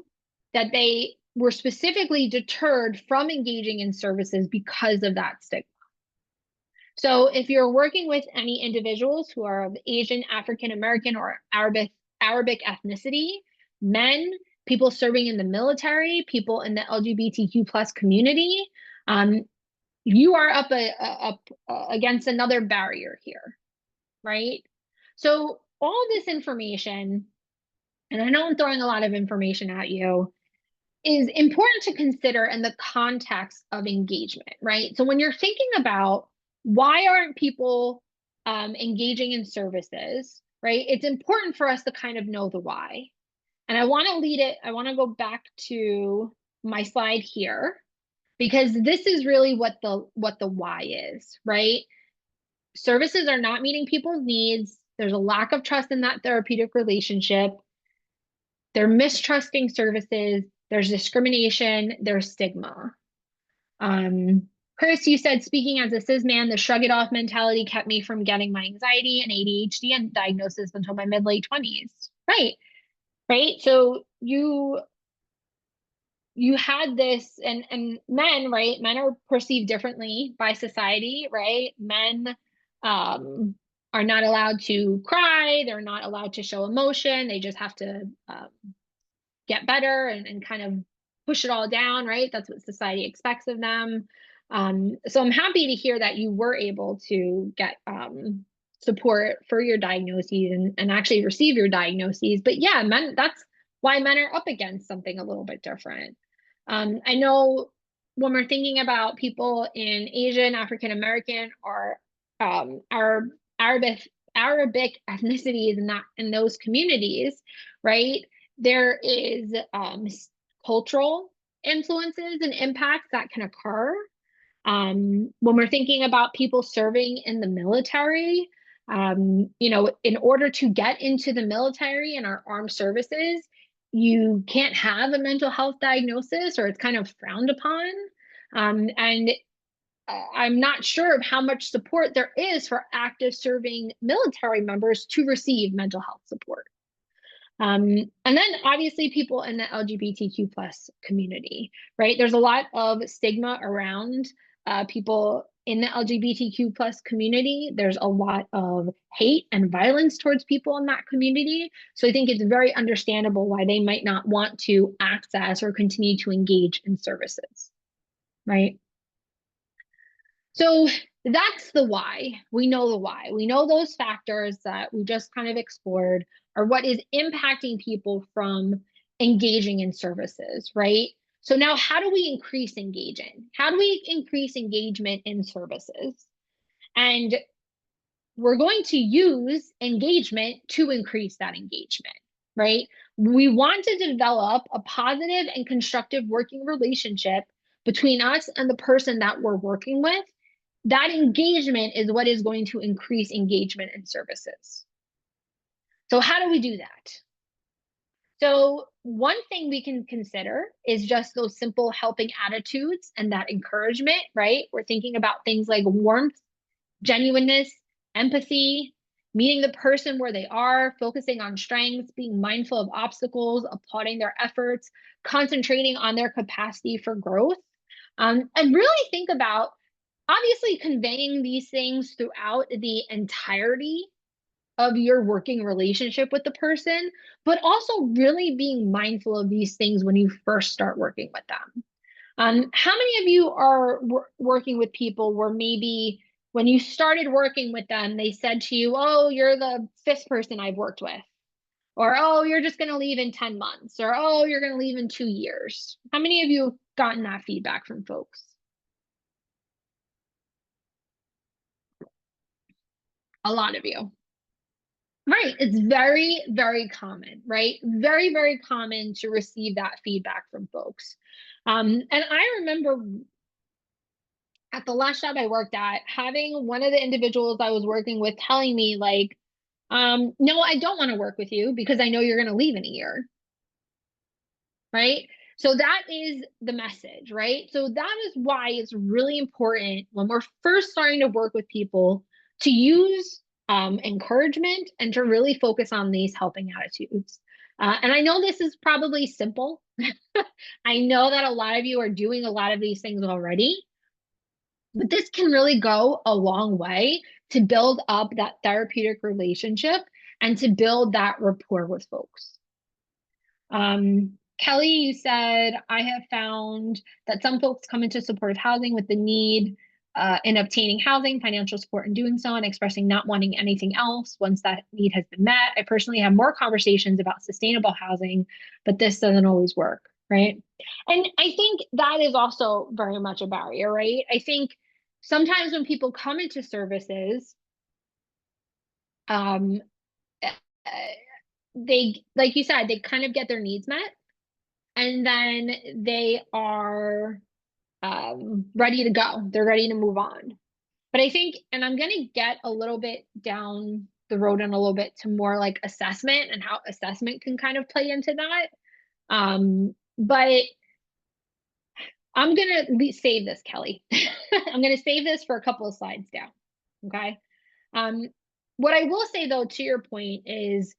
that they were specifically deterred from engaging in services because of that stigma. So if you're working with any individuals who are of Asian, African American, or Arabic ethnicity, men, people serving in the military, people in the LGBTQ plus community, you are up against another barrier here, right? So all this information, and I know I'm throwing a lot of information at you, is important to consider in the context of engagement, right? So when you're thinking about why aren't people engaging in services, right? It's important for us to kind of know the why. And I want to go back to my slide here, because this is really what the why is, right? Services are not meeting people's needs. There's a lack of trust in that therapeutic relationship. They're mistrusting services. There's discrimination. There's stigma. Chris, you said, speaking as a cis man, the shrug it off mentality kept me from getting my anxiety and ADHD and diagnosis until my mid-late 20s. Right. So you had this, and men, right? Men are perceived differently by society, right? Men are not allowed to cry. They're not allowed to show emotion. They just have to get better and kind of push it all down, right? That's what society expects of them. So I'm happy to hear that you were able to get support for your diagnoses and actually receive your diagnoses. But yeah, men, that's why men are up against something a little bit different. I know when we're thinking about people in Asian, African American, or our Arabic ethnicities in those communities, right? There is cultural influences and impacts that can occur. When we're thinking about people serving in the military, in order to get into the military and our armed services, you can't have a mental health diagnosis, or it's kind of frowned upon. And I'm not sure of how much support there is for active serving military members to receive mental health support. And then obviously people in the LGBTQ plus community, right? There's a lot of stigma around people in the LGBTQ plus community. There's a lot of hate and violence towards people in that community. So I think it's very understandable why they might not want to access or continue to engage in services, right? So that's the why. We know the why. We know those factors that we just kind of explored are what is impacting people from engaging in services, right? So now how do we increase engagement? How do we increase engagement in services? And we're going to use engagement to increase that engagement, right? We want to develop a positive and constructive working relationship between us and the person that we're working with. That engagement is what is going to increase engagement in services. So how do we do that? So one thing we can consider is just those simple helping attitudes and that encouragement, right? We're thinking about things like warmth, genuineness, empathy, meeting the person where they are, focusing on strengths, being mindful of obstacles, applauding their efforts, concentrating on their capacity for growth, and really think about obviously conveying these things throughout the entirety of your working relationship with the person, but also really being mindful of these things when you first start working with them. How many of you are working with people where maybe when you started working with them, they said to you, oh, you're the fifth person I've worked with, or, oh, you're just going to leave in 10 months, or, oh, you're going to leave in 2 years? How many of you have gotten that feedback from folks? A lot of you. Right. It's very, very common, right? Very, very common to receive that feedback from folks. And I remember at the last job I worked at, having one of the individuals I was working with telling me, like, no, I don't want to work with you because I know you're going to leave in a year. Right. So that is the message, right? So that is why it's really important when we're first starting to work with people to use encouragement and to really focus on these helping attitudes. And I know this is probably simple. I know that a lot of you are doing a lot of these things already, but this can really go a long way to build up that therapeutic relationship and to build that rapport with folks. Kelly, you said, I have found that some folks come into supportive housing with the need in obtaining housing, financial support in doing so, and expressing not wanting anything else once that need has been met. I personally have more conversations about sustainable housing, but this doesn't always work, right? And I think that is also very much a barrier, right? I think sometimes when people come into services, um, eh, they, like you said, they kind of get their needs met and then they are ready to go. They're ready to move on. But I think, and I'm going to get a little bit down the road and a little bit to more like assessment and how assessment can kind of play into that. But I'm going to save this, Kelly. I'm going to save this for a couple of slides down. Okay. What I will say though, to your point is,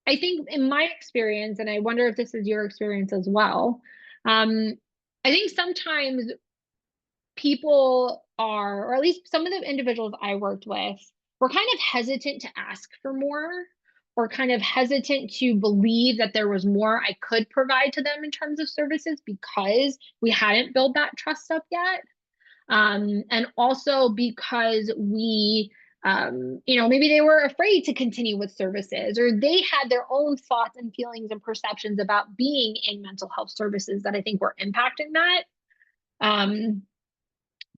I think in my experience, and I wonder if this is your experience as well, I think sometimes people are, or at least some of the individuals I worked with, were kind of hesitant to ask for more, or kind of hesitant to believe that there was more I could provide to them in terms of services because we hadn't built that trust up yet. And also because we, maybe they were afraid to continue with services, or they had their own thoughts and feelings and perceptions about being in mental health services that I think were impacting that.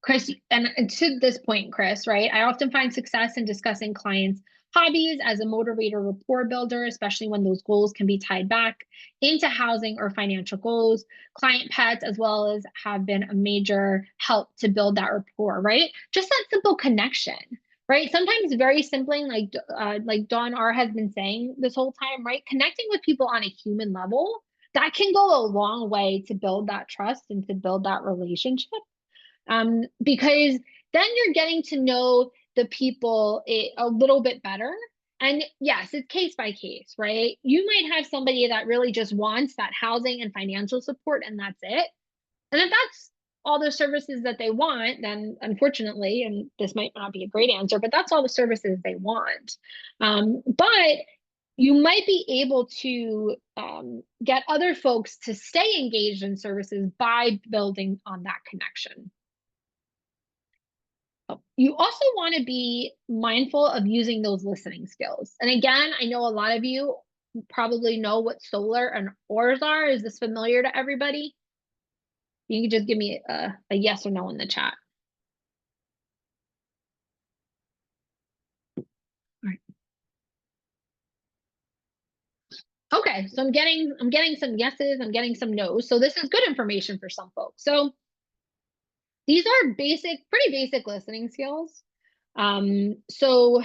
Chris, and to this point, Chris, right? I often find success in discussing clients' hobbies as a motivator rapport builder, especially when those goals can be tied back into housing or financial goals. Client pets, as well as, have been a major help to build that rapport, right? Just that simple connection, right? Sometimes very simply, like Dawn R has been saying this whole time, right? Connecting with people on a human level, that can go a long way to build that trust and to build that relationship. Because then you're getting to know the people a little bit better. And yes, it's case by case, right? You might have somebody that really just wants that housing and financial support, and that's it. And if that's all the services that they want, then unfortunately, and this might not be a great answer, but that's all the services they want. But you might be able to get other folks to stay engaged in services by building on that connection. You also want to be mindful of using those listening skills. And again, I know a lot of you probably know what solar and ORs are. Is this familiar to everybody? You can just give me a yes or no in the chat. All right. Okay, so I'm getting some yeses, I'm getting some no's. So this is good information for some folks. So these are pretty basic listening skills. So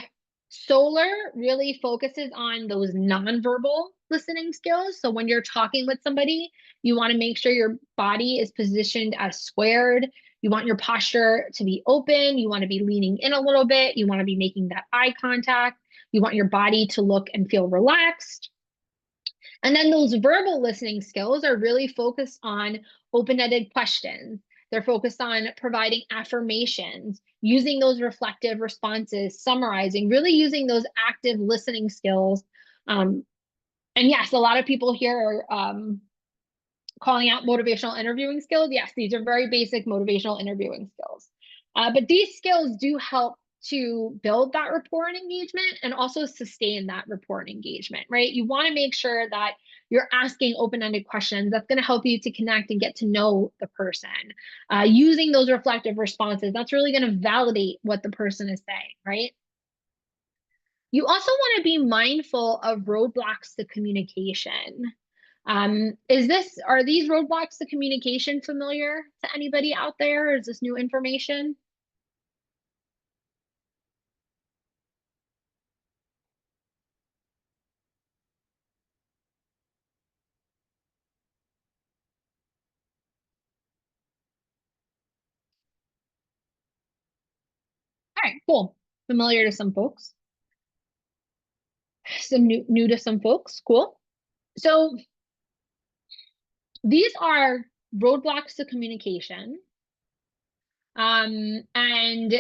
solar really focuses on those nonverbal listening skills. So when you're talking with somebody, you want to make sure your body is positioned as squared. You want your posture to be open. You want to be leaning in a little bit. You want to be making that eye contact. You want your body to look and feel relaxed. And then those verbal listening skills are really focused on open-ended questions. They're focused on providing affirmations, using those reflective responses, summarizing, really using those active listening skills. And yes, a lot of people here are calling out motivational interviewing skills. Yes, these are very basic motivational interviewing skills. But these skills do help to build that rapport and engagement and also sustain that rapport and engagement, right? You want to make sure that you're asking open-ended questions that's going to help you to connect and get to know the person. Using those reflective responses, that's really going to validate what the person is saying, right? You also want to be mindful of roadblocks to communication. Are these roadblocks to communication familiar to anybody out there? Is this new information? All right, cool. Familiar to some folks. Some new to some folks. Cool. So these are roadblocks to communication. And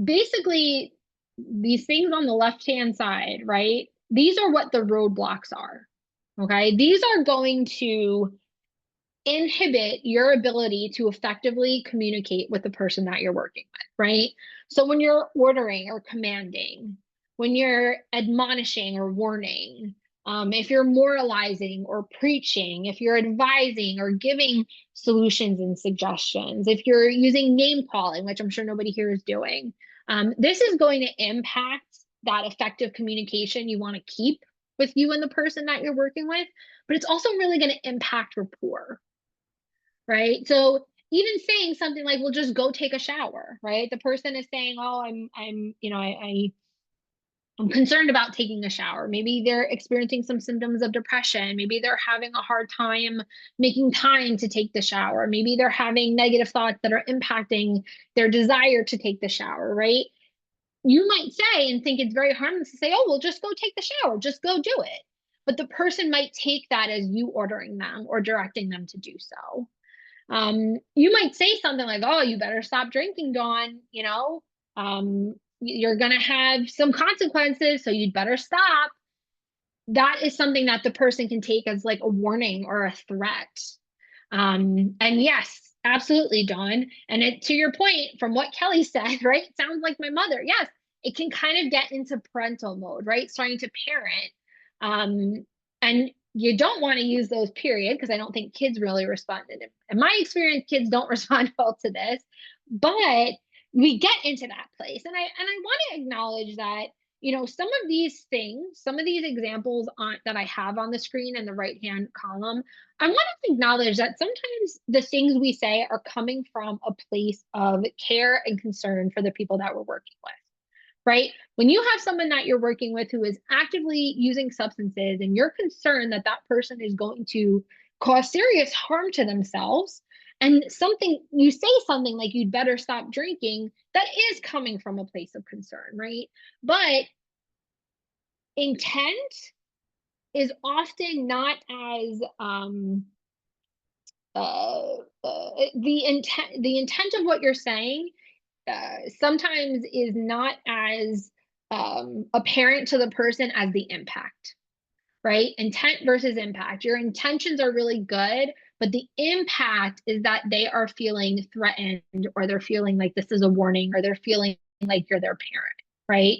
basically, these things on the left-hand side, right? These are what the roadblocks are. Okay. These are going to inhibit your ability to effectively communicate with the person that you're working with, right? So when you're ordering or commanding, when you're admonishing or warning, if you're moralizing or preaching, if you're advising or giving solutions and suggestions, if you're using name calling, which I'm sure nobody here is doing, this is going to impact that effective communication you want to keep with you and the person that you're working with, but it's also really going to impact rapport, right? So even saying something like, well, just go take a shower, right? The person is saying, oh, I'm concerned about taking a shower. Maybe they're experiencing some symptoms of depression. Maybe they're having a hard time making time to take the shower. Maybe they're having negative thoughts that are impacting their desire to take the shower, right? You might say and think it's very harmless to say, oh, well, just go take the shower, just go do it. But the person might take that as you ordering them or directing them to do so. You might say something like, oh, you better stop drinking, Dawn, you're going to have some consequences, so you'd better stop. That is something that the person can take as like a warning or a threat. And yes, absolutely, Dawn. And to your point, from what Kelly said, right? It sounds like my mother. Yes, it can kind of get into parental mode, right? Starting to parent. And you don't want to use those period because I don't think kids really responded. In my experience, kids don't respond well to this, but we get into that place. And I want to acknowledge that, some of these things, some of these examples that I have on the screen in the right-hand column, I want to acknowledge that sometimes the things we say are coming from a place of care and concern for the people that we're working with, right? When you have someone that you're working with who is actively using substances and you're concerned that that person is going to cause serious harm to themselves, and you say something like you'd better stop drinking, that is coming from a place of concern, right? But intent is often not as the intent of what you're saying sometimes is not as apparent to the person as the impact, right? Intent versus impact. Your intentions are really good, but the impact is that they are feeling threatened, or they're feeling like this is a warning, or they're feeling like you're their parent, right?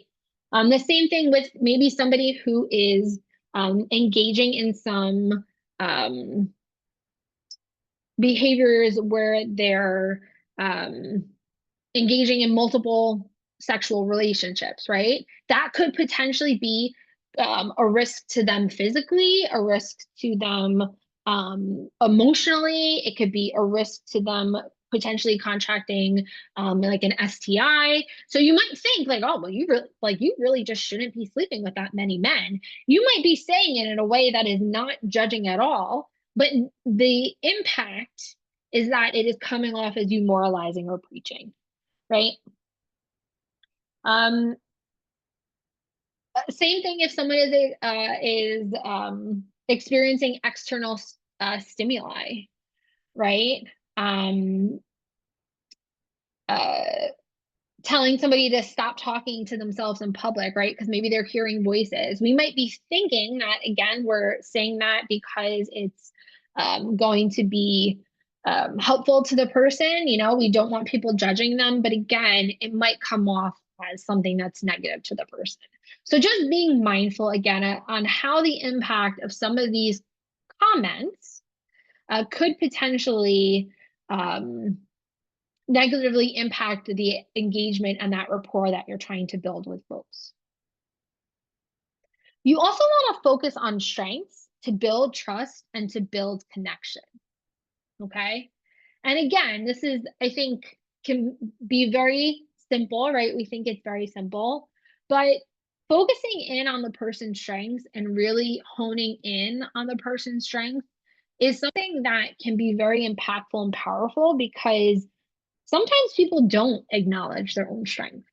The same thing with maybe somebody who is engaging in some behaviors where they're engaging in multiple sexual relationships, right? That could potentially be a risk to them physically, a risk to them emotionally. It could be a risk to them potentially contracting like an STI. So you might think like, oh, well, you really just shouldn't be sleeping with that many men. You might be saying it in a way that is not judging at all, but the impact is that it is coming off as you moralizing or preaching, right? Same thing if someone is experiencing external stimuli, right? Telling somebody to stop talking to themselves in public, right? Because maybe they're hearing voices. We might be thinking that, again, we're saying that because it's going to be helpful to the person. We don't want people judging them, but again, it might come off as something that's negative to the person. So just being mindful again on how the impact of some of these comments could potentially negatively impact the engagement and that rapport that you're trying to build with folks. You also want to focus on strengths to build trust and to build connection. Okay. And again, this is, I think, can be very simple, right? We think it's very simple, but focusing in on the person's strengths and really honing in on the person's strengths is something that can be very impactful and powerful, because sometimes people don't acknowledge their own strength.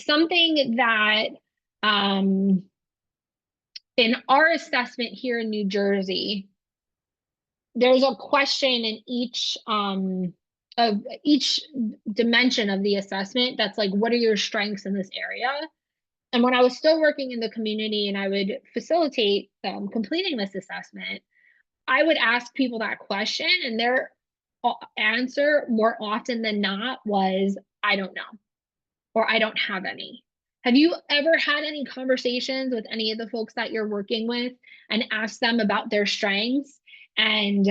Something that in our assessment here in New Jersey, there's a question in each dimension of the assessment that's like, what are your strengths in this area? And when I was still working in the community and I would facilitate completing this assessment, I would ask people that question, and their answer more often than not was, I don't know, or I don't have any. Have you ever had any conversations with any of the folks that you're working with and asked them about their strengths and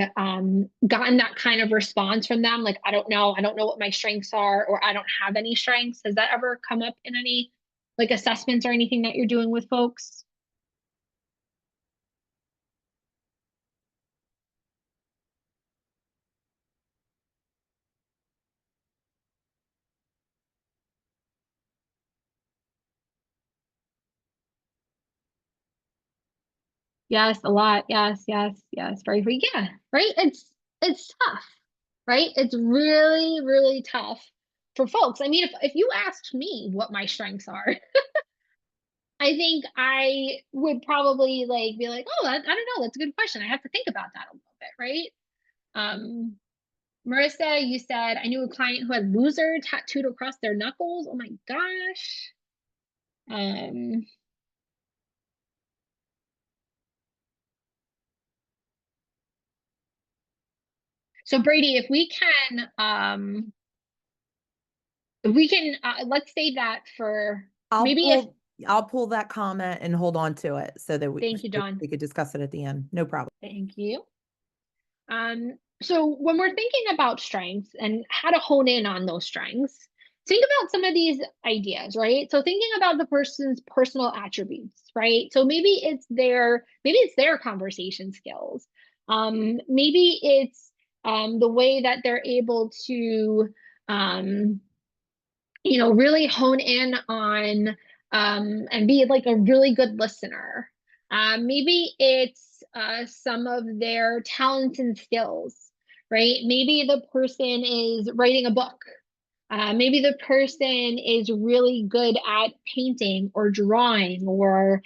gotten that kind of response from them? Like, I don't know what my strengths are, or I don't have any strengths. Has that ever come up in any like assessments or anything that you're doing with folks? Yes, a lot. Yes, yes, yes. Very, very, yeah, right. It's tough, right? It's really, really tough for folks. I mean, if you asked me what my strengths are, I think I would probably like be like, oh, I don't know. That's a good question. I have to think about that a little bit, right? Um, Marissa, you said I knew a client who had loser tattooed across their knuckles. Oh my gosh. Um, so Brady, if we can, let's say that for I'll maybe if, pull I'll pull that comment and hold on to it so that thank you, Dawn. we could discuss it at the end. No problem. Thank you. So when we're thinking about strengths and how to hone in on those strengths, think about some of these ideas, right? So thinking about the person's personal attributes, right? So maybe it's their conversation skills. Maybe it's the way that they're able to really hone in on and be like a really good listener. Maybe it's some of their talents and skills, right? Maybe the person is writing a book. Maybe the person is really good at painting or drawing or,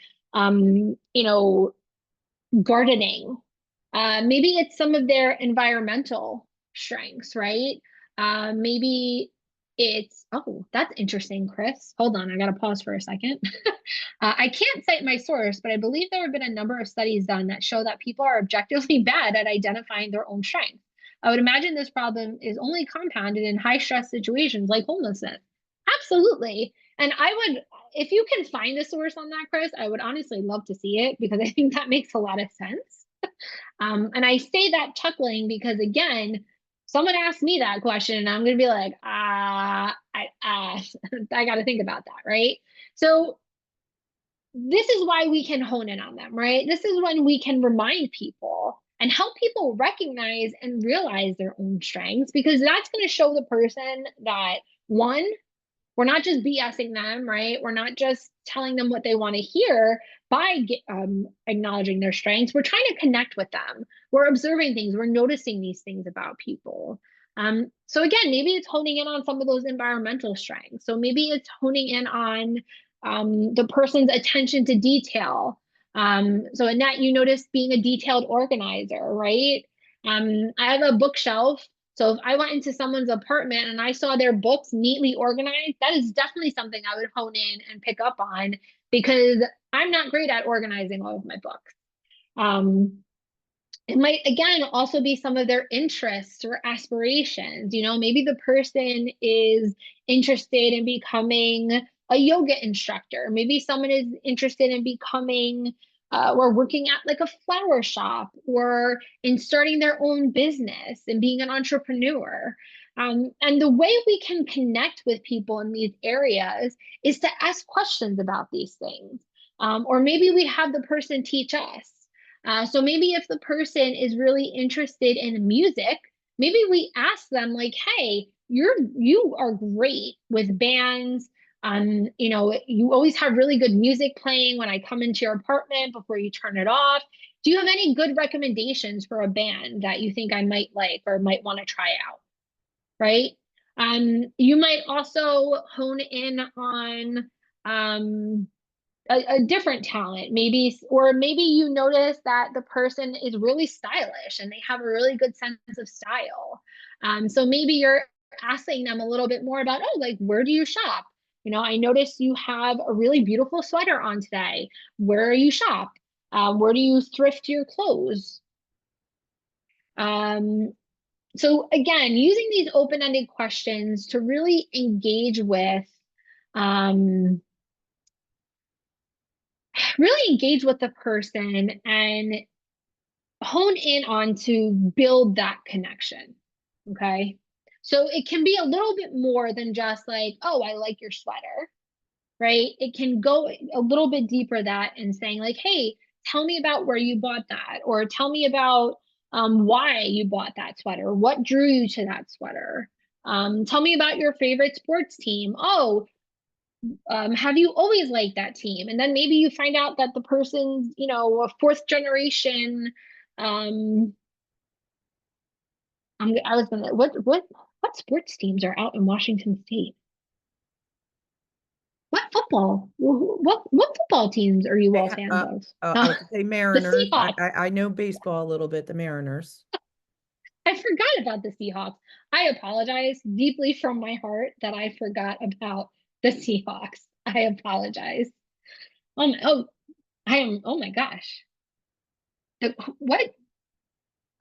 gardening. Maybe it's some of their environmental strengths, right? Maybe it's, oh, that's interesting, Chris. Hold on, I gotta pause for a second. I can't cite my source, but I believe there have been a number of studies done that show that people are objectively bad at identifying their own strengths. I would imagine this problem is only compounded in high stress situations like homelessness. Absolutely. And if you can find a source on that, Chris, I would honestly love to see it, because I think that makes a lot of sense. And I say that chuckling because, again, someone asked me that question and I'm going to be like, I got to think about that, right? So this is why we can hone in on them, right? This is when we can remind people and help people recognize and realize their own strengths, because that's going to show the person that, one, we're not just BSing them, right? We're not just telling them what they want to hear by acknowledging their strengths. We're trying to connect with them. We're observing things. We're noticing these things about people. So again, maybe it's honing in on some of those environmental strengths. So maybe it's honing in on the person's attention to detail. So Annette, you noticed being a detailed organizer, right? I have a bookshelf. So if I went into someone's apartment and I saw their books neatly organized, that is definitely something I would hone in and pick up on, because I'm not great at organizing all of my books. It might, again, also be some of their interests or aspirations. Maybe the person is interested in becoming a yoga instructor. Maybe someone is interested in becoming or working at like a flower shop, or in starting their own business and being an entrepreneur. And the way we can connect with people in these areas is to ask questions about these things. Or maybe we have the person teach us. So maybe if the person is really interested in music, maybe we ask them like, hey, you are great with bands. You always have really good music playing when I come into your apartment before you turn it off. Do you have any good recommendations for a band that you think I might like or might want to try out? Right? You might also hone in on a different talent, maybe, or maybe you notice that the person is really stylish and they have a really good sense of style. So maybe you're asking them a little bit more about, oh, like, where do you shop? I noticed you have a really beautiful sweater on today. Where are you shop? Where do you thrift your clothes? So again, using these open-ended questions to really engage with, um, the person and hone in on to build that connection. Okay. So it can be a little bit more than just like, oh, I like your sweater, right? It can go a little bit deeper that and saying like, hey, tell me about where you bought that, or tell me about why you bought that sweater. What drew you to that sweater? Tell me about your favorite sports team. Oh, have you always liked that team? And then maybe you find out that the person's, a fourth generation. Um, I was gonna, what sports teams are out in Washington State? What football teams are you all fans of? I would say The Mariners. Seahawks. I know baseball a little bit, the Mariners. I forgot about the Seahawks. I apologize deeply from my heart that I forgot about the Seahawks. I apologize. Oh, oh my gosh. What?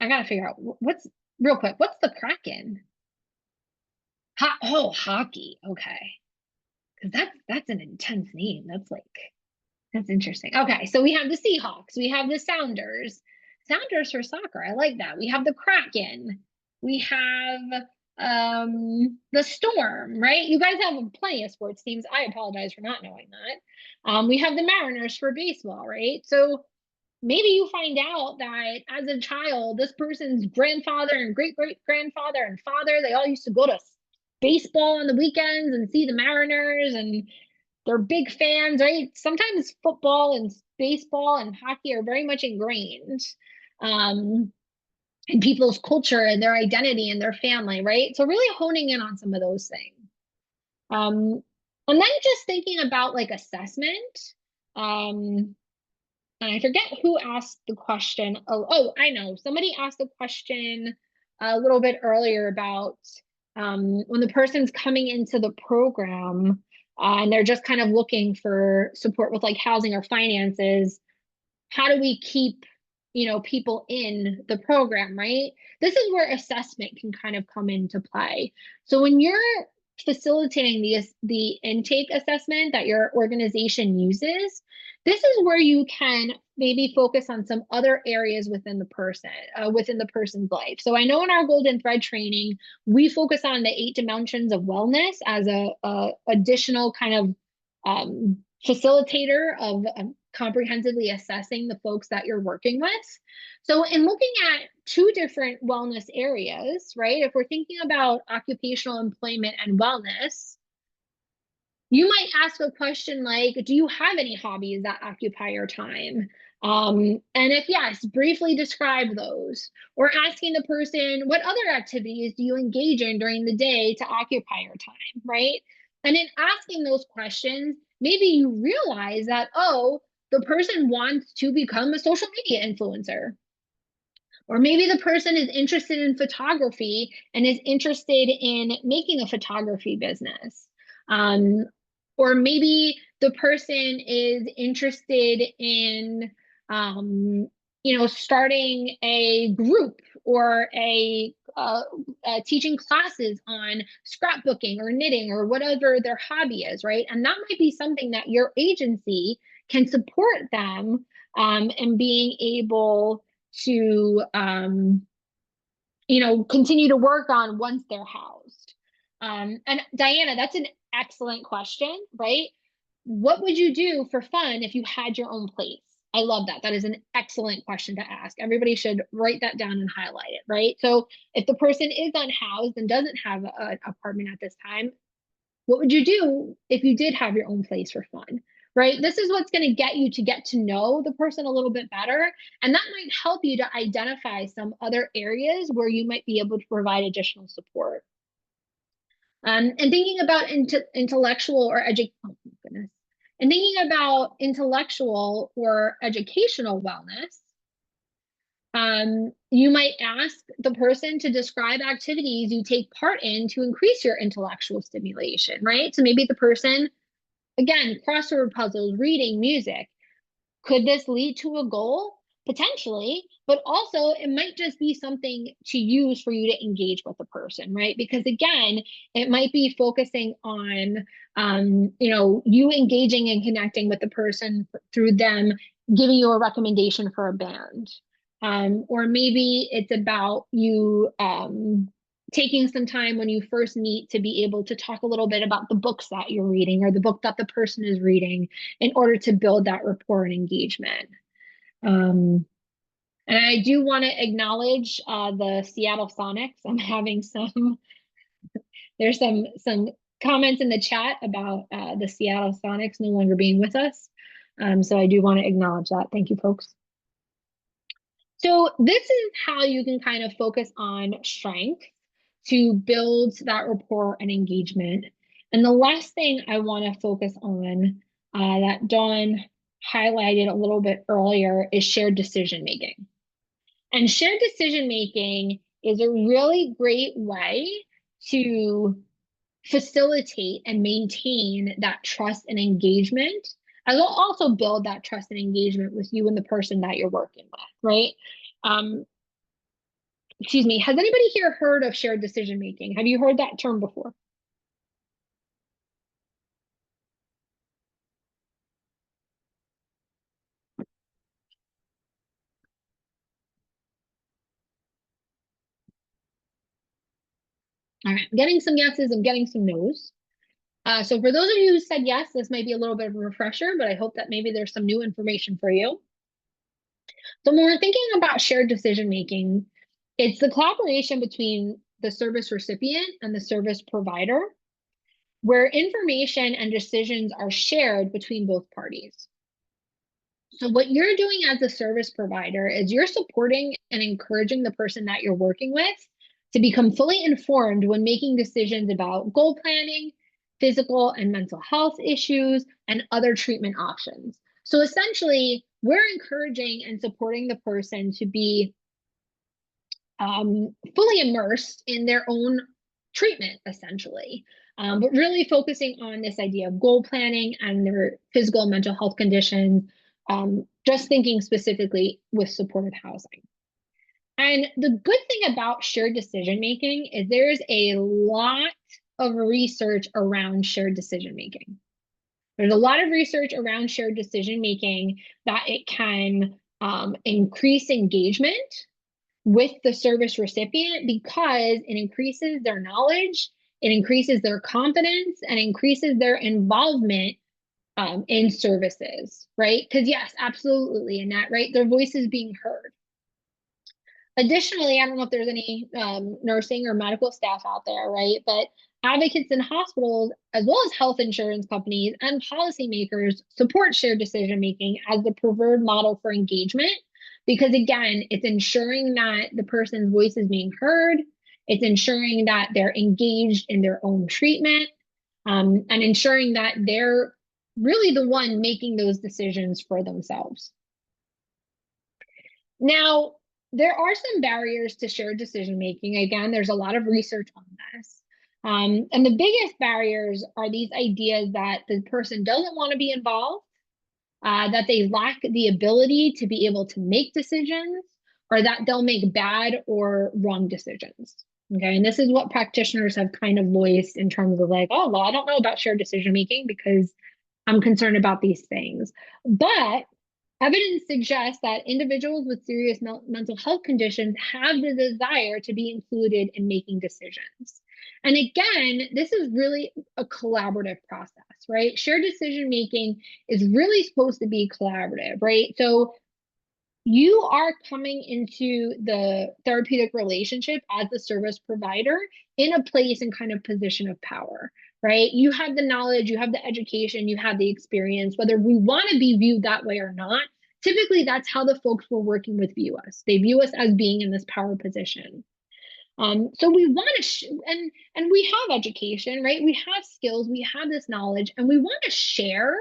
I gotta figure out what's real quick. What's the Kraken? Hockey. Okay. Because that's an intense name. That's interesting. Okay, so we have the Seahawks, we have the Sounders. Sounders for soccer. I like that. We have the Kraken. We have the Storm, right? You guys have plenty of sports teams. I apologize for not knowing that. We have the Mariners for baseball, right? So maybe you find out that as a child, this person's grandfather and great great grandfather and father, they all used to go to baseball on the weekends and see the Mariners, and they're big fans, right? Sometimes football and baseball and hockey are very much ingrained in people's culture and their identity and their family, right? So really honing in on some of those things. And then just thinking about like assessment. And I forget who asked the question. Oh, I know. Somebody asked a question a little bit earlier about when the person's coming into the program and they're just kind of looking for support with like housing or finances, how do we keep people in the program, right? This is where assessment can kind of come into play. So when you're facilitating the intake assessment that your organization uses, this is where you can maybe focus on some other areas within the person's life. So I know in our Golden Thread training, we focus on the 8 dimensions of wellness as a additional kind of facilitator of comprehensively assessing the folks that you're working with. So in looking at 2 different wellness areas, right? If we're thinking about occupational employment and wellness, you might ask a question like, do you have any hobbies that occupy your time? And if yes, briefly describe those. Or asking the person, what other activities do you engage in during the day to occupy your time, right? And in asking those questions, maybe you realize that, oh, the person wants to become a social media influencer. Or maybe the person is interested in photography and is interested in making a photography business. Or maybe the person is interested in, starting a group or teaching classes on scrapbooking or knitting or whatever their hobby is, right? And that might be something that your agency can support them in being able to continue to work on once they're housed. And Diana, that's an excellent question, right? What would you do for fun if you had your own place? I love that. That is an excellent question to ask. Everybody should write that down and highlight it, right? So if the person is unhoused and doesn't have an apartment at this time, what would you do if you did have your own place for fun? Right? This is what's going to get you to get to know the person a little bit better. And that might help you to identify some other areas where you might be able to provide additional support. And thinking about intellectual or oh my goodness, and thinking about intellectual or educational wellness, you might ask the person to describe activities you take part in to increase your intellectual stimulation, right? So maybe the person, again, crossword puzzles, reading, music. Could this lead to a goal? Potentially, but also it might just be something to use for you to engage with the person, right? Because again, it might be focusing on, you engaging and connecting with the person through them giving you a recommendation for a band. Or maybe it's about you taking some time when you first meet to be able to talk a little bit about the books that you're reading or the book that the person is reading in order to build that rapport and engagement. And I do want to acknowledge the Seattle Sonics. I'm having there's some comments in the chat about the Seattle Sonics no longer being with us. So I do want to acknowledge that. Thank you, folks. So this is how you can kind of focus on strength to build that rapport and engagement. And the last thing I want to focus on that Dawn highlighted a little bit earlier is shared decision making. And shared decision making is a really great way to facilitate and maintain that trust and engagement. And will also build that trust and engagement with you and the person that you're working with, right? Excuse me, has anybody here heard of shared decision making? Have you heard that term before? All right, I'm getting some yeses, I'm getting some nos. So for those of you who said yes, this might be a little bit of a refresher, but I hope that maybe there's some new information for you. So when we're thinking about shared decision making, it's the collaboration between the service recipient and the service provider, where information and decisions are shared between both parties. So what you're doing as a service provider is you're supporting and encouraging the person that you're working with to become fully informed when making decisions about goal planning, physical and mental health issues, and other treatment options. So essentially, we're encouraging and supporting the person to be fully immersed in their own treatment, essentially. But really focusing on this idea of goal planning and their physical and mental health conditions, just thinking specifically with supportive housing. And the good thing about shared decision making is there's a lot of research around shared decision making. There's a lot of research around shared decision making that it can increase engagement with the service recipient because it increases their knowledge, it increases their confidence, and increases their involvement in services, right? Because yes, absolutely, Annette, right? Their voice is being heard. Additionally, I don't know if there's any nursing or medical staff out there, right? But advocates in hospitals, as well as health insurance companies and policymakers, support shared decision making as the preferred model for engagement. Because again, it's ensuring that the person's voice is being heard, it's ensuring that they're engaged in their own treatment, and ensuring that they're really the one making those decisions for themselves. Now, there are some barriers to shared decision making. Again, there's a lot of research on this. And the biggest barriers are these ideas that the person doesn't want to be involved, that they lack the ability to be able to make decisions, or that they'll make bad or wrong decisions. Okay, and this is what practitioners have kind of voiced in terms of like, oh, well, I don't know about shared decision making because I'm concerned about these things. But evidence suggests that individuals with serious mental health conditions have the desire to be included in making decisions. And again, this is really a collaborative process, right? Shared decision making is really supposed to be collaborative, right? So you are coming into the therapeutic relationship as the service provider in a place and kind of position of power, right? You have the knowledge, you have the education, you have the experience, whether we want to be viewed that way or not. Typically, that's how the folks we're working with view us. They view us as being in this power position. So we want to, and we have education, right? We have skills, we have this knowledge, and we want to share,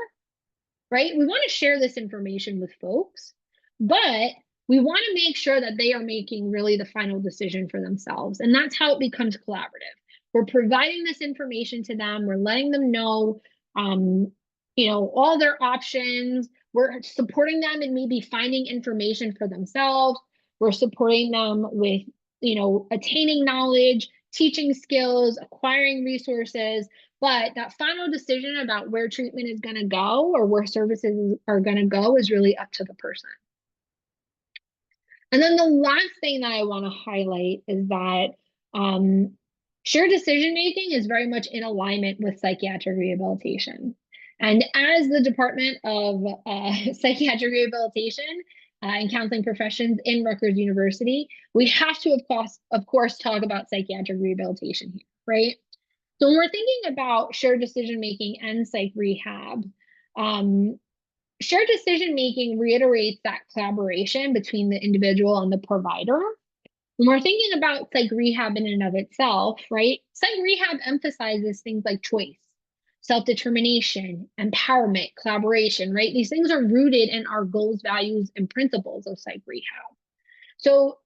right? We want to share this information with folks, but we want to make sure that they are making really the final decision for themselves. And that's how it becomes collaborative. We're providing this information to them, we're letting them know, all their options. We're supporting them in maybe finding information for themselves. We're supporting them with, attaining knowledge, teaching skills, acquiring resources. But that final decision about where treatment is going to go or where services are going to go is really up to the person. And then the last thing that I want to highlight is that shared decision making is very much in alignment with psychiatric rehabilitation. And as the Department of Psychiatric Rehabilitation and Counseling Professions in Rutgers University, we have to, of course, talk about psychiatric rehabilitation here, right? So when we're thinking about shared decision making and psych rehab, shared decision making reiterates that collaboration between the individual and the provider. When we're thinking about psych rehab in and of itself, right? Psych rehab emphasizes things like choice, self-determination, empowerment, collaboration, right? These things are rooted in our goals, values, and principles of psych rehab. So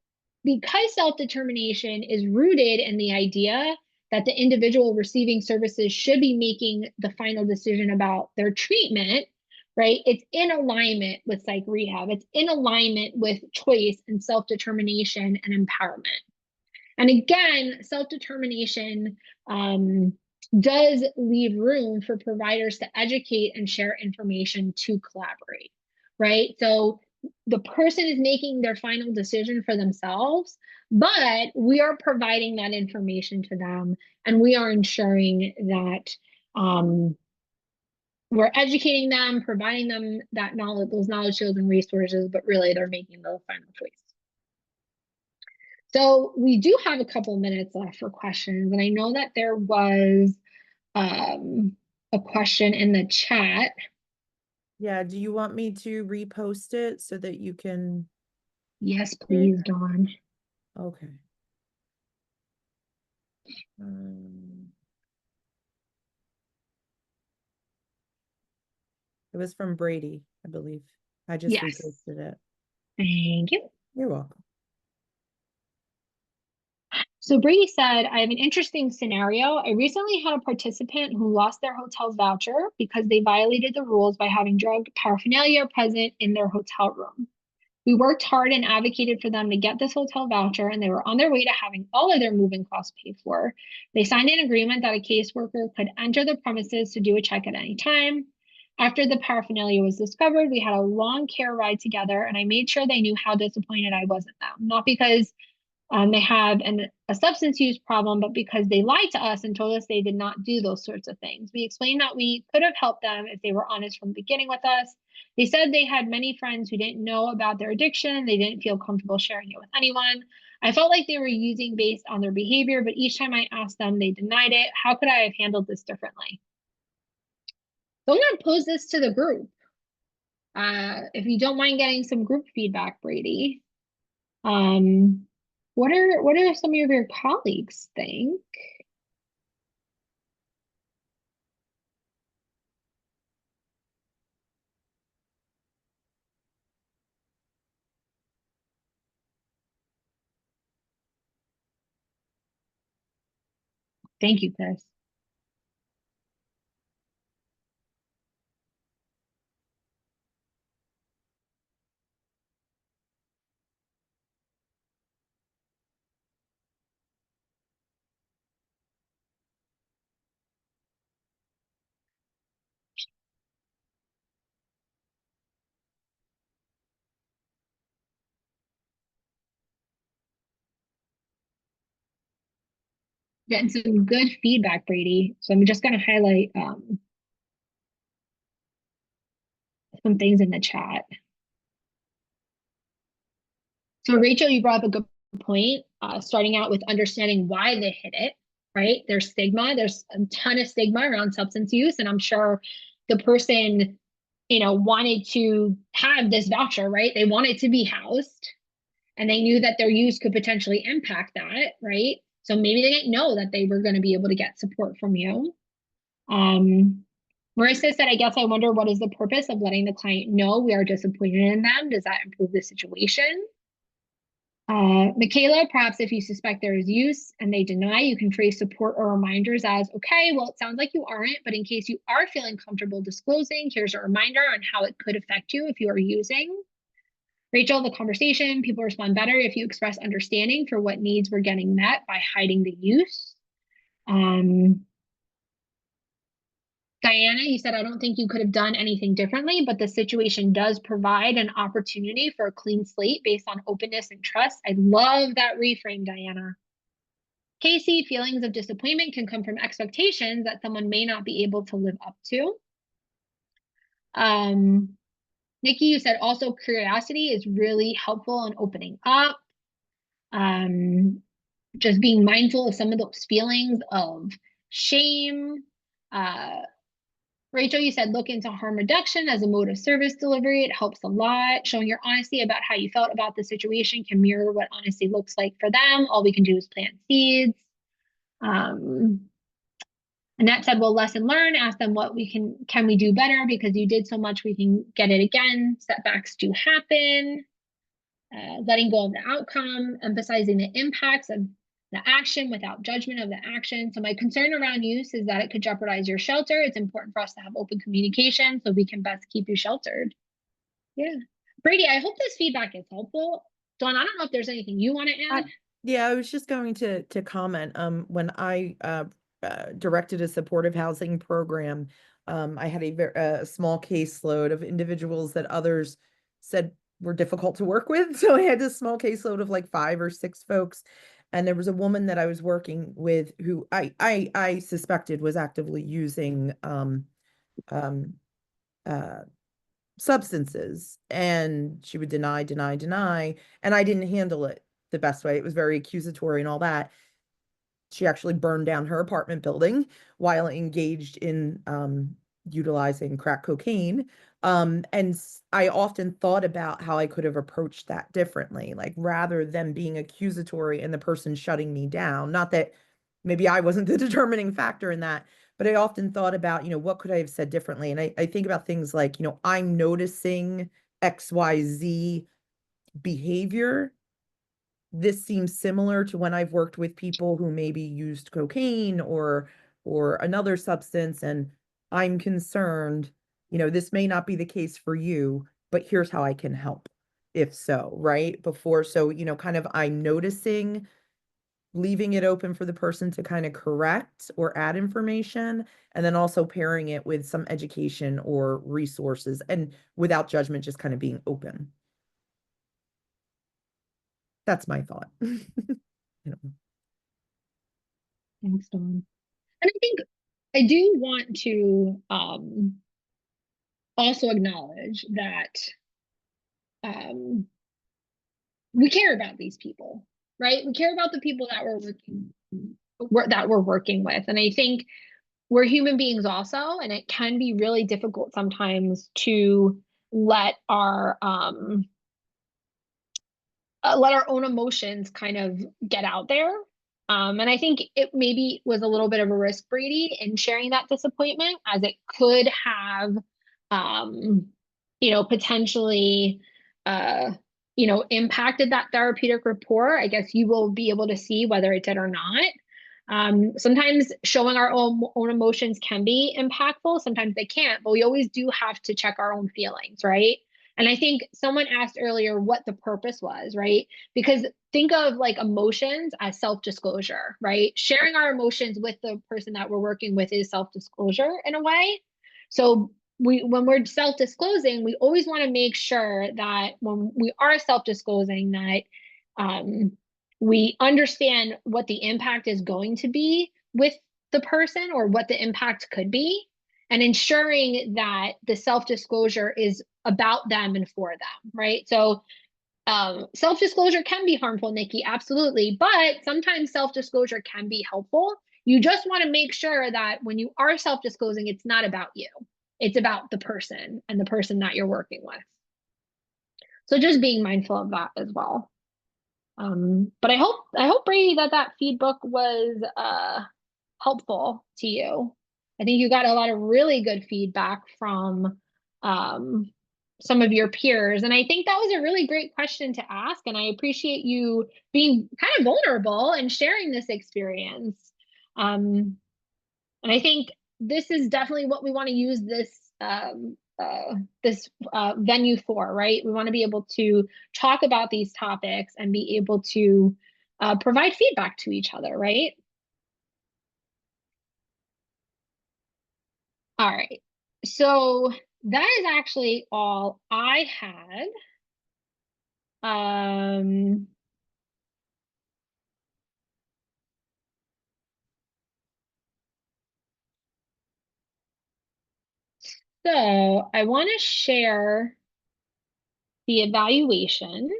because self-determination is rooted in the idea that the individual receiving services should be making the final decision about their treatment, right? It's in alignment with psych rehab. It's in alignment with choice and self-determination and empowerment. And again, self-determination does leave room for providers to educate and share information to collaborate, right? So the person is making their final decision for themselves, but we are providing that information to them, and we are ensuring that we're educating them, providing them that knowledge, those knowledge, skills, and resources, but really they're making the final choice. So we do have a couple minutes left for questions, and I know that there was a question in the chat. Yeah, do you want me to repost it so that you can? Yes, please, Dawn. Okay. It was from Brady, I believe. I just Yes. reposted it. Thank you. You're welcome. So Brady said, I have an interesting scenario. I recently had a participant who lost their hotel voucher because they violated the rules by having drug paraphernalia present in their hotel room. We worked hard and advocated for them to get this hotel voucher, and they were on their way to having all of their moving costs paid for. They signed an agreement that a caseworker could enter the premises to do a check at any time. After the paraphernalia was discovered, we had a long care ride together, and I made sure they knew how disappointed I was at them. Not because they have a substance use problem, but because they lied to us and told us they did not do those sorts of things. We explained that we could have helped them if they were honest from the beginning with us. They said they had many friends who didn't know about their addiction. They didn't feel comfortable sharing it with anyone. I felt like they were using based on their behavior, but each time I asked them, they denied it. How could I have handled this differently? So I'm going to pose this to the group. If you don't mind getting some group feedback, Brady. What are some of your colleagues think? Thank you, Chris. Getting some good feedback, Brady. So I'm just going to highlight some things in the chat. So Rachel, you brought up a good point, starting out with understanding why they hit it, right? There's stigma. There's a ton of stigma around substance use. And I'm sure the person, wanted to have this voucher, right? They wanted to be housed and they knew that their use could potentially impact that, right? So maybe they didn't know that they were going to be able to get support from you. Marissa said, I guess I wonder what is the purpose of letting the client know we are disappointed in them? Does that improve the situation? Michaela, perhaps if you suspect there is use and they deny, you can phrase support or reminders as, okay, well, it sounds like you aren't, but in case you are feeling comfortable disclosing, here's a reminder on how it could affect you if you are using. Rachel, the conversation, people respond better if you express understanding for what needs were getting met by hiding the use. Diana, you said, I don't think you could have done anything differently, but the situation does provide an opportunity for a clean slate based on openness and trust. I love that reframe, Diana. Casey, feelings of disappointment can come from expectations that someone may not be able to live up to. Nikki, you said also curiosity is really helpful in opening up. Just being mindful of some of those feelings of shame. Rachel, you said look into harm reduction as a mode of service delivery. It helps a lot. Showing your honesty about how you felt about the situation can mirror what honesty looks like for them. All we can do is plant seeds. Annette said, well, lesson learned. Ask them what can we do better because you did so much, we can get it again. Setbacks do happen. Letting go of the outcome, emphasizing the impacts of the action without judgment of the action. So my concern around use is that it could jeopardize your shelter. It's important for us to have open communication so we can best keep you sheltered. Yeah. Brady, I hope this feedback is helpful. Dawn, I don't know if there's anything you want to add. Yeah, I was just going to comment. When I directed a supportive housing program, I had a small caseload of individuals that others said were difficult to work with. So I had a small caseload of like 5 or 6 folks. And there was a woman that I was working with who I suspected was actively using substances, and she would deny, and I didn't handle it the best way. It was very accusatory and all that. She actually burned down her apartment building while engaged in utilizing crack cocaine. And I often thought about how I could have approached that differently, like rather than being accusatory and the person shutting me down. Not that maybe I wasn't the determining factor in that, but I often thought about, what could I have said differently? And I think about things like, I'm noticing XYZ behavior. This seems similar to when I've worked with people who maybe used cocaine or another substance, and I'm concerned, this may not be the case for you, but here's how I can help. If so, right? Before, so, kind of I'm noticing, leaving it open for the person to kind of correct or add information, and then also pairing it with some education or resources, and without judgment, just kind of being open. That's my thought. Thanks, Dawn. And I think I do want to also acknowledge that we care about these people, right? We care about the people that we're working with. And I think we're human beings also, and it can be really difficult sometimes to let our own emotions kind of get out there. And I think it maybe was a little bit of a risk, Brady, in sharing that disappointment, as it could have, potentially, impacted that therapeutic rapport. I guess you will be able to see whether it did or not. Sometimes showing our own emotions can be impactful. Sometimes they can't, but we always do have to check our own feelings, right? And I think someone asked earlier what the purpose was, right? Because think of like emotions as self-disclosure, right? Sharing our emotions with the person that we're working with is self-disclosure in a way. So when we're self-disclosing, we always want to make sure that when we are self-disclosing that we understand what the impact is going to be with the person or what the impact could be, and ensuring that the self-disclosure is about them and for them, right? So self-disclosure can be harmful, Nikki, absolutely, but sometimes self-disclosure can be helpful. You just want to make sure that when you are self-disclosing, it's not about you. It's about the person and the person that you're working with. So just being mindful of that as well. But I hope Brady, that feed book was helpful to you. I think you got a lot of really good feedback from some of your peers, and I think that was a really great question to ask. And I appreciate you being kind of vulnerable and sharing this experience. And I think this is definitely what we want to use this venue for, right? We want to be able to talk about these topics and be able to provide feedback to each other, right? All right. So that is actually all I had. So I want to share the evaluation.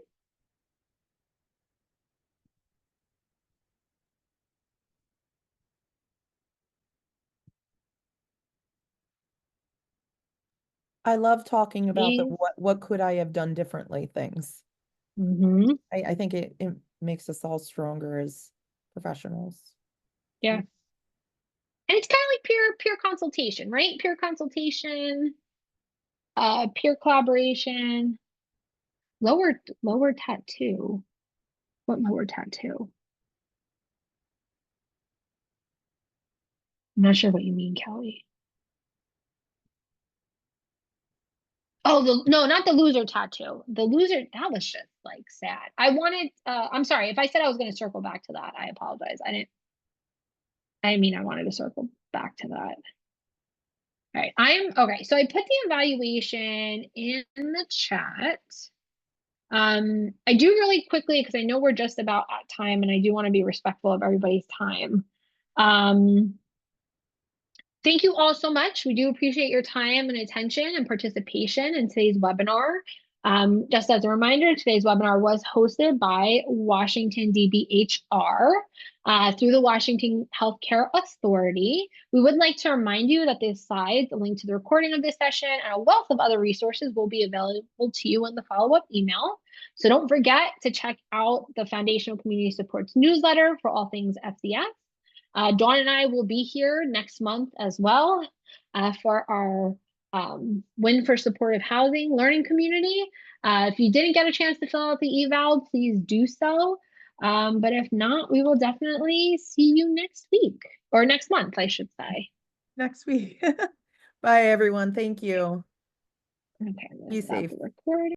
I love talking about the These. what could I have done differently things. Mm-hmm. I think it makes us all stronger as professionals. Yeah. And it's kind of like peer consultation, right? Peer consultation, peer collaboration, lower tattoo. What lower tattoo? I'm not sure what you mean, Kelly. Oh, no, not the loser tattoo. The loser, that was just like sad. I'm sorry. If I said I was going to circle back to that, I apologize. I mean, I wanted to circle back to that. All right, okay. So I put the evaluation in the chat. I do really quickly, because I know we're just about at time and I do want to be respectful of everybody's time. Thank you all so much. We do appreciate your time and attention and participation in today's webinar. Just as a reminder, today's webinar was hosted by Washington DBHR through the Washington Healthcare Authority. We would like to remind you that the slides, a link to the recording of this session, and a wealth of other resources will be available to you in the follow-up email. So don't forget to check out the Foundational Community Supports newsletter for all things FCS. Dawn and I will be here next month as well for our Win for Supportive Housing learning community. If you didn't get a chance to fill out the eval, please do so. But if not, we will definitely see you next week, or next month, I should say. Next week. Bye, everyone. Thank you. Okay, Be safe. Recording.